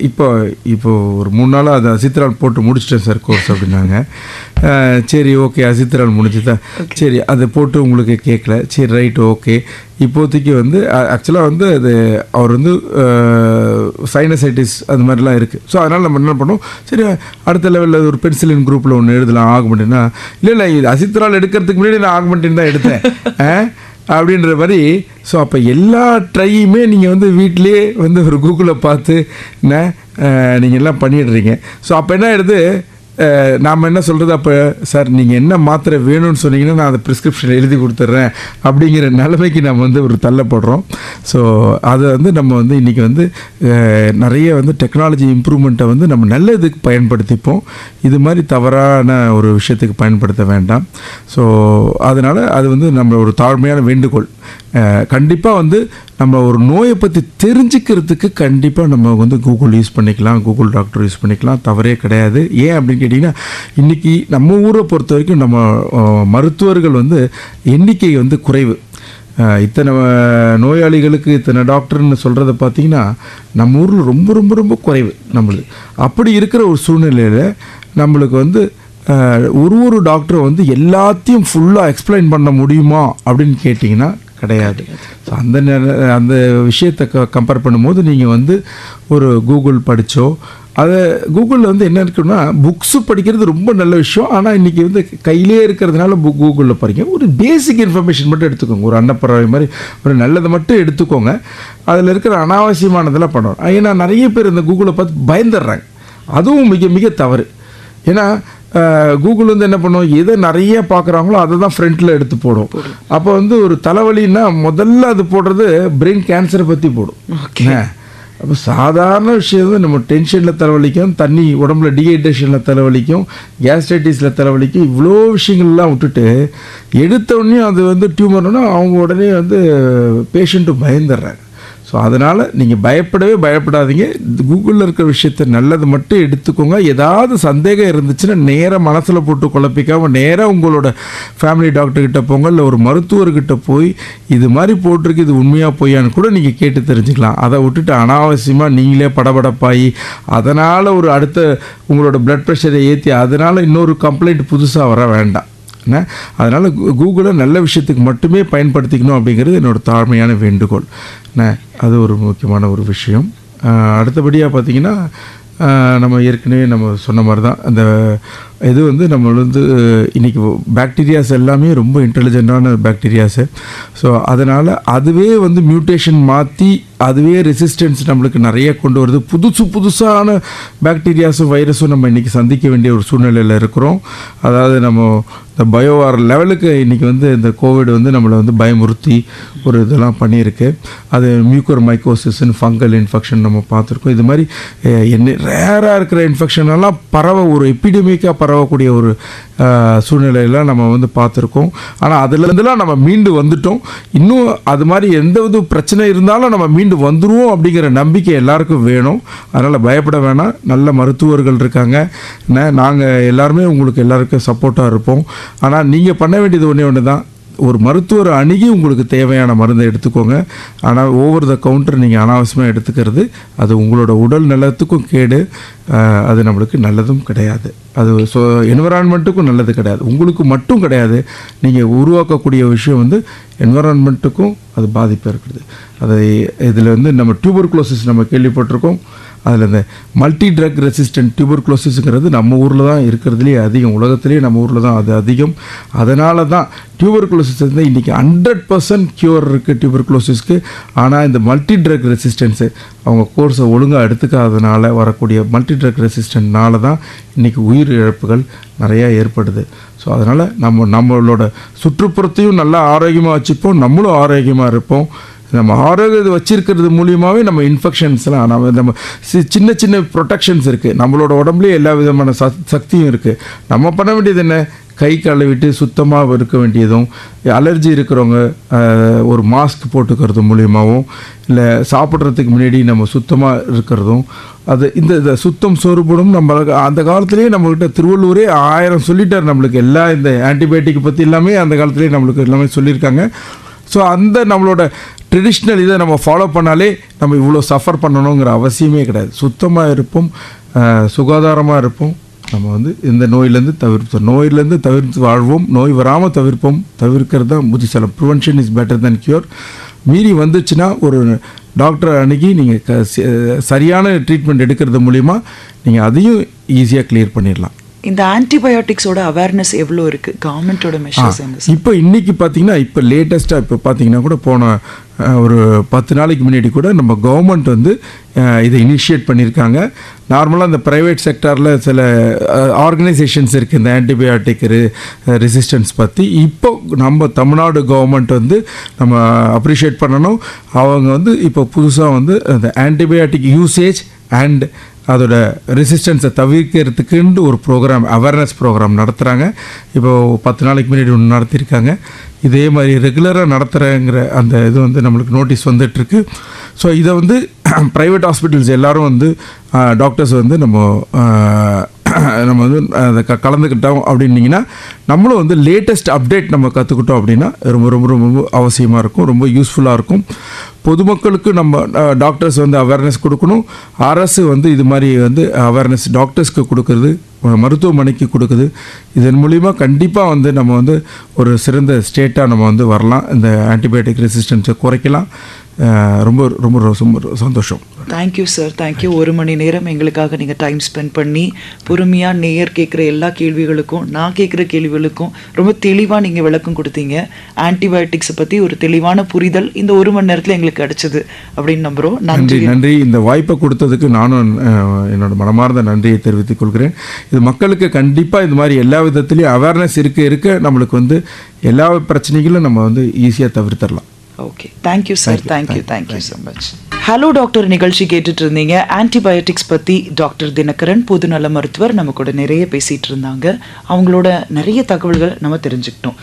இப்போ ஒரு 3 நாளாக அதை அசித்ரால் போட்டு முடிச்சிட்டேன் சார் கோர்ஸ் அப்படின்னாங்க. சரி ஓகே, அசித்ரால் முடிஞ்சுதா, சரி அதை போட்டு உங்களுக்கு கேட்கல, சரி ரைட்டு ஓகே. இப்போதைக்கு வந்து ஆக்சுவலாக வந்து அது அவர் வந்து சைனசைட்டிஸ் அது மாதிரிலாம் இருக்குது. ஸோ அதனால் நம்ம என்ன பண்ணோம், சரி அடுத்த லெவலில் ஒரு பென்சிலின் குரூப்பில் ஒன்று எழுதலாம் ஆகுமெண்ட்னா, இல்லை இது அசித்ரால் எடுக்கிறதுக்கு முன்னாடி நான் ஆகுமெண்ட்டின் தான் எடுத்தேன் அப்படின்ற மாதிரி. ஸோ அப்போ எல்லா ட்ரையுமே நீங்கள் வந்து வீட்டிலே வந்து ஒரு கூகுளில் பார்த்து நீங்கள் எல்லாம் பண்ணிடுறீங்க. ஸோ அப்போ என்ன ஆகிடுது, நாம் என்ன சொல்கிறது, அப்போ சார் நீங்கள் என்ன மாத்திரை வேணும்னு சொன்னீங்கன்னா நான் அதை ப்ரிஸ்கிரிப்ஷன் எழுதி கொடுத்துட்றேன் அப்படிங்கிற நிலைமைக்கு நம்ம வந்து ஒரு தள்ளப்படுறோம். ஸோ அதை வந்து நம்ம வந்து இன்றைக்கி வந்து நிறைய வந்து டெக்னாலஜி இம்ப்ரூவ்மெண்ட்டை வந்து நம்ம நல்ல இதுக்கு பயன்படுத்திப்போம், இது மாதிரி தவறான ஒரு விஷயத்துக்கு பயன்படுத்த வேண்டாம். ஸோ அதனால் அது வந்து நம்ம ஒரு தாழ்மையான வேண்டுகோள். கண்டிப்பாக வந்து நம்ம ஒரு நோயை பற்றி தெரிஞ்சுக்கிறதுக்கு கண்டிப்பாக நம்ம வந்து கூகுள் யூஸ் பண்ணிக்கலாம், கூகுள் டாக்டர் யூஸ் பண்ணிக்கலாம், தவறே கிடையாது. ஏன் அப்படின்னு கேட்டிங்கன்னா, இன்றைக்கி நம்ம ஊரை பொறுத்த வரைக்கும் நம்ம மருத்துவர்கள் வந்து எண்ணிக்கை வந்து குறைவு. இத்தனை நோயாளிகளுக்கு இத்தனை டாக்டர்னு சொல்கிறத பார்த்திங்கன்னா நம்ம ஊரில் ரொம்ப ரொம்ப ரொம்ப குறைவு நம்மளுக்கு. அப்படி இருக்கிற ஒரு சூழ்நிலையில் நம்மளுக்கு வந்து ஒரு டாக்டரை வந்து எல்லாத்தையும் ஃபுல்லாக எக்ஸ்பிளைன் பண்ண முடியுமா அப்படின்னு கேட்டிங்கன்னா கிடையாது. ஸோ அந்த விஷயத்தை கம்பேர் பண்ணும்போது நீங்கள் வந்து ஒரு கூகுள் படித்தோ, அதை கூகுளில் வந்து என்ன இருக்குன்னா, புக்ஸு படிக்கிறது ரொம்ப நல்ல விஷயம். ஆனால் இன்றைக்கி வந்து கையிலே இருக்கிறதுனால கூகுளில் படிங்க. ஒரு பேசிக் இன்ஃபர்மேஷன் மட்டும் எடுத்துக்கோங்க. ஒரு அன்னப்பறவை மாதிரி ஒரு நல்லதை மட்டும் எடுத்துக்கோங்க. அதில் இருக்கிற அனாவசியமானதெல்லாம் பண்ணணும். ஏன்னா நிறைய பேர் இந்த கூகுளை பார்த்து பயந்துடுறாங்க. அதுவும் மிக மிக தவறு. ஏன்னா கூகுள் வந்து என்ன பண்ணுவோம், எதை நிறைய பார்க்குறாங்களோ அதை தான் ஃப்ரண்ட்டில் எடுத்து போடும். அப்போ வந்து ஒரு தலைவலின்னா முதல்ல அது போடுறது பிரெயின் கேன்சரை பற்றி போடும். அப்போ சாதாரண விஷயம் நம்ம டென்ஷனில் தலைவலிக்கும், தண்ணி உடம்புல டீஹைட்ரேஷனில் தலைவலிக்கும், கேஸ்ட்ரைட்டிஸில் தலைவலிக்கும், இவ்வளோ விஷயங்கள்லாம் விட்டுட்டு எடுத்தோடனே அது வந்து டியூமர்னா அவங்க உடனே வந்து பேஷண்ட்டு பயந்துடுறாங்க. ஸோ அதனால் நீங்கள் பயப்படாதீங்க. கூகுளில் இருக்கிற விஷயத்த நல்லது மட்டும் எடுத்துக்கோங்க. ஏதாவது சந்தேகம் இருந்துச்சுன்னா நேராக மனசில் போட்டு குழப்பிக்காமல் நேராக உங்களோட ஃபேமிலி டாக்டர்கிட்ட போங்க, இல்லை ஒரு மருத்துவர்கிட்ட போய் இது மாதிரி போட்டிருக்கு, இது உண்மையாக பொய்யான்னு கூட நீங்கள் கேட்டு தெரிஞ்சுக்கலாம். அதை விட்டுட்டு அனாவசியமாக நீங்களே படபடப்பாகி அதனால் ஒரு அடுத்த உங்களோட ப்ளட் ப்ரெஷரை ஏற்றி அதனால் இன்னொரு கம்ப்ளைண்ட் புதுசாக வர வேண்டாம். அதனால் கூகுளை நல்ல விஷயத்துக்கு மட்டுமே பயன்படுத்திக்கணும் அப்படிங்கிறது என்னோடய தாழ்மையான வேண்டுகோள். அது ஒரு முக்கியமான ஒரு விஷயம். அடுத்தபடியாக பார்த்திங்கன்னா, நம்ம ஏற்கனவே நம்ம சொன்ன மாதிரி தான் அந்த இது வந்து நம்ம வந்து இன்றைக்கி பாக்டீரியாஸ் எல்லாமே ரொம்ப இன்டெலிஜென்ட்டான பாக்டீரியாஸு. ஸோ அதனால் அதுவே வந்து மியூட்டேஷன் மாற்றி அதுவே ரெசிஸ்டன்ஸ் நம்மளுக்கு நிறைய கொண்டு வருது. புதுசான பாக்டீரியாஸும் வைரஸும் நம்ம இன்றைக்கி சந்திக்க வேண்டிய ஒரு சூழ்நிலையில் இருக்கிறோம். அதாவது நம்ம இந்த பயோவார் லெவலுக்கு இன்றைக்கி வந்து இந்த கோவிட் வந்து நம்மளை வந்து பயமுறுத்தி ஒரு இதெல்லாம் பண்ணியிருக்கு. அது மியூக்கர் மைக்கோசிஸ்ன்னு ஃபங்கல் இன்ஃபெக்ஷன் நம்ம பார்த்துருக்கோம். இது மாதிரி ரேராக இருக்கிற இன்ஃபெக்ஷனெல்லாம் ஒரு எபிடமிக்காக பரவக்கூடிய ஒரு சூழ்நிலையெல்லாம் நம்ம வந்து பார்த்துருக்கோம். ஆனால் அதுலேருந்துலாம் நம்ம மீண்டு வந்துட்டோம். இன்னும் அது மாதிரி எந்த ஒரு பிரச்சனை இருந்தாலும் நம்ம மீண்டு வந்துடுவோம் அப்படிங்கிற நம்பிக்கை எல்லாருக்கும் வேணும். அதனால் பயப்பட வேணாம். நல்ல மருத்துவர்கள் இருக்காங்க. நாங்கள் எல்லாருமே உங்களுக்கு எல்லாருக்கும் சப்போர்ட்டாக இருப்போம். ஆனால் நீங்கள் பண்ண வேண்டியது ஒன்று தான், ஒரு மருத்துவர் அணுகி உங்களுக்கு தேவையான மருந்தை எடுத்துக்கோங்க. ஆனால் ஓவர் த கவுண்டர் நீங்கள் அனாவசியமாக எடுத்துக்கிறது அது உங்களோட உடல் நலத்துக்கும் கேடு, அது நம்மளுக்கு நல்லதும் கிடையாது. அது என்விரான்மெண்ட்டுக்கும் நல்லது கிடையாது, உங்களுக்கு மட்டும் கிடையாது. நீங்கள் உருவாக்கக்கூடிய விஷயம் வந்து என்விரான்மெண்ட்டுக்கும் அது பாதிப்பு இருக்குது. அதை இதில் வந்து நம்ம டியூபர்குலோசிஸ் நம்ம கேள்விப்பட்டிருக்கோம். அதில் இந்த மல்டி ட்ரக் ரெசிஸ்டன்ட் டியூபர்குலோசிஸுங்கிறது நம்ம ஊரில் தான் இருக்கிறதுலே அதிகம், உலகத்துலேயே நம்ம ஊரில் தான் அது அதிகம். அதனால தான் டியூபர்குலோசிஸ் வந்து இன்றைக்கி 100% க்யூர் இருக்குது டியூபர்குலோசிஸ்க்கு. ஆனால் இந்த மல்டி ட்ரக் ரெசிஸ்டன்ஸு அவங்க கோர்ஸை ஒழுங்காக எடுத்துக்காததுனால வரக்கூடிய மல்டி ட்ரக் ரெசிஸ்டன்ட்னால தான் இன்றைக்கி உயிர் இழப்புகள் நிறையா ஏற்படுது. ஸோ அதனால் நம்மளோட சுற்றுப்புறத்தையும் நல்லா ஆரோக்கியமாக வச்சுப்போம், நம்மளும் ஆரோக்கியமாக இருப்போம். நம்ம ஆரோக்கியத்தை வச்சிருக்கிறது மூலியமாகவே நம்ம இன்ஃபெக்ஷன்ஸ்லாம் நம்ம சின்ன சின்ன ப்ரொடெக்ஷன்ஸ் இருக்குது. நம்மளோட உடம்புலேயே எல்லா விதமான சக்தியும் இருக்குது. நம்ம பண்ண வேண்டியது என்ன, கை கழுவிட்டு சுத்தமாக இருக்க வேண்டியதும், அலர்ஜி இருக்கிறவங்க ஒரு மாஸ்க் போட்டுக்கிறது மூலியமாகவும், இல்லை சாப்பிட்றதுக்கு முன்னாடி நம்ம சுத்தமாக இருக்கிறதும், அது இந்த சுத்தம் சொறுபடும். நம்ம அந்த காலத்துலேயே நம்மக்கிட்ட திருவள்ளூரே 1000 சொல்லிட்டார் நம்மளுக்கு. எல்லா இந்த ஆன்டிபயோட்டிக் பற்றி எல்லாமே அந்த காலத்துலேயே நம்மளுக்கு எல்லாமே சொல்லியிருக்காங்க. ஸோ அந்த நம்மளோட ட்ரெடிஷ்னல் இதை நம்ம ஃபாலோ பண்ணாலே நம்ம இவ்வளோ சஃபர் பண்ணணுங்கிற அவசியமே கிடையாது. சுத்தமாக இருப்போம், சுகாதாரமாக இருப்போம். நம்ம வந்து இந்த நோயிலேருந்து தவிர்த்து வாழ்வோம், நோய் வராமல் தவிர்க்கிறது தான் புத்திசாலம். Prevention is better than cure. மீறி வந்துச்சுன்னா ஒரு டாக்டரை அணுகி நீங்கள் சரியான ட்ரீட்மெண்ட் எடுக்கிறது மூலிமா நீங்கள் அதையும் ஈஸியாக கிளியர் பண்ணிடலாம். இந்த ஆன்டிபயோட்டிக்ஸோட அவேர்னஸ் எவ்வளோ இருக்குது, கவர்மெண்ட்டோட மெஷர்ஸ் என்ன? இப்போ இன்றைக்கி பார்த்தீங்கன்னா, இப்போ லேட்டஸ்ட்டாக இப்போ பார்த்தீங்கன்னா கூட போன ஒரு 10 நாளைக்கு முன்னாடி கூட நம்ம கவர்மெண்ட் வந்து இதை இனிஷியேட் பண்ணியிருக்காங்க. நார்மலாக இந்த ப்ரைவேட் செக்டாரில் சில ஆர்கனைசேஷன்ஸ் இருக்குது இந்த ஆன்டிபயோட்டிக் ரெசிஸ்டன்ஸ் பற்றி. இப்போ நம்ம தமிழ்நாடு கவர்மெண்ட் வந்து நம்ம அப்ரிஷியேட் பண்ணணும். அவங்க வந்து இப்போ புதுசாக வந்து அந்த ஆன்டிபயோட்டிக் யூசேஜ் அண்ட் அதோட ரெசிஸ்டன்ஸை தவிர்க்கிறதுக்குன்னு ஒரு ப்ரோக்ராம், அவேர்னஸ் ப்ரோக்ராம் நடத்துகிறாங்க. இப்போது 10 நாளைக்கு முன்னாடி ஒன்று நடத்தியிருக்காங்க. இதே மாதிரி ரெகுலராக நடத்துகிறேங்கிற அந்த இது வந்து நம்மளுக்கு நோட்டீஸ் வந்துட்டுருக்கு. ஸோ இதை வந்து ப்ரைவேட் ஹாஸ்பிட்டல்ஸ் எல்லோரும் வந்து டாக்டர்ஸ் வந்து நம்ம நம்ம வந்து அதை கலந்துக்கிட்டோம் அப்படின்னீங்கன்னா நம்மளும் வந்து லேட்டஸ்ட் அப்டேட் நம்ம கற்றுக்கிட்டோம் அப்படின்னா ரொம்ப ரொம்ப ரொம்ப அவசியமாக இருக்கும், ரொம்ப யூஸ்ஃபுல்லாக இருக்கும். பொதுமக்களுக்கு நம்ம டாக்டர்ஸ் வந்து அவேர்னஸ் கொடுக்கணும். அரசு வந்து இது மாதிரி வந்து அவேர்னஸ் டாக்டர்ஸ்க்கு கொடுக்குறது, மருத்துவமனைக்கு கொடுக்குது. இதன் மூலிமா கண்டிப்பாக வந்து நம்ம வந்து ஒரு சிறந்த ஸ்டேட்டாக நம்ம வந்து வரலாம், இந்த ஆன்டிபயோட்டிக் ரெசிஸ்டன்ஸை குறைக்கலாம். ரொம்ப ரொம்ப ரொம்ப சந்தோஷம். Thank you sir, thank you. 1 மணி நேரம் எங்களுக்காக நீங்கள் டைம் ஸ்பெண்ட் பண்ணி பொறுமையாக நேயர் கேட்குற எல்லா கேள்விகளுக்கும், நான் கேட்குற கேள்விகளுக்கும் ரொம்ப தெளிவாக நீங்கள் விளக்கம் கொடுத்தீங்க. ஆன்டிபயோட்டிக்ஸை பற்றி ஒரு தெளிவான புரிதல் இந்த 1 மணி நேரத்தில் எங்களுக்கு கிடைச்சது அப்படின்னு நம்புகிறோம். நன்றி நன்றி. இந்த வாய்ப்பை கொடுத்ததுக்கு நானும் என்னோட மனமார்ந்த நன்றியை தெரிவித்துக் கொள்கிறேன். இது மக்களுக்கு கண்டிப்பாக இது மாதிரி எல்லா விதத்துலேயும் அவேர்னஸ் இருக்க நம்மளுக்கு வந்து எல்லா பிரச்சனைகளும் நம்ம வந்து ஈஸியாக தவிர்த்தரலாம். Okay, thank you sir, thank you so much. Hello doctor நிகழ்ச்சி கேட்டுட்டு இருந்தீங்க. ஆன்டிபயோட்டிக்ஸ் பற்றி டாக்டர் தினகரன் பொதுநல மருத்துவர் நம்ம கூட நிறைய பேசிகிட்டு இருந்தாங்க. அவங்களோட நிறைய தகவல்கள் நம்ம தெரிஞ்சுக்கிட்டோம்.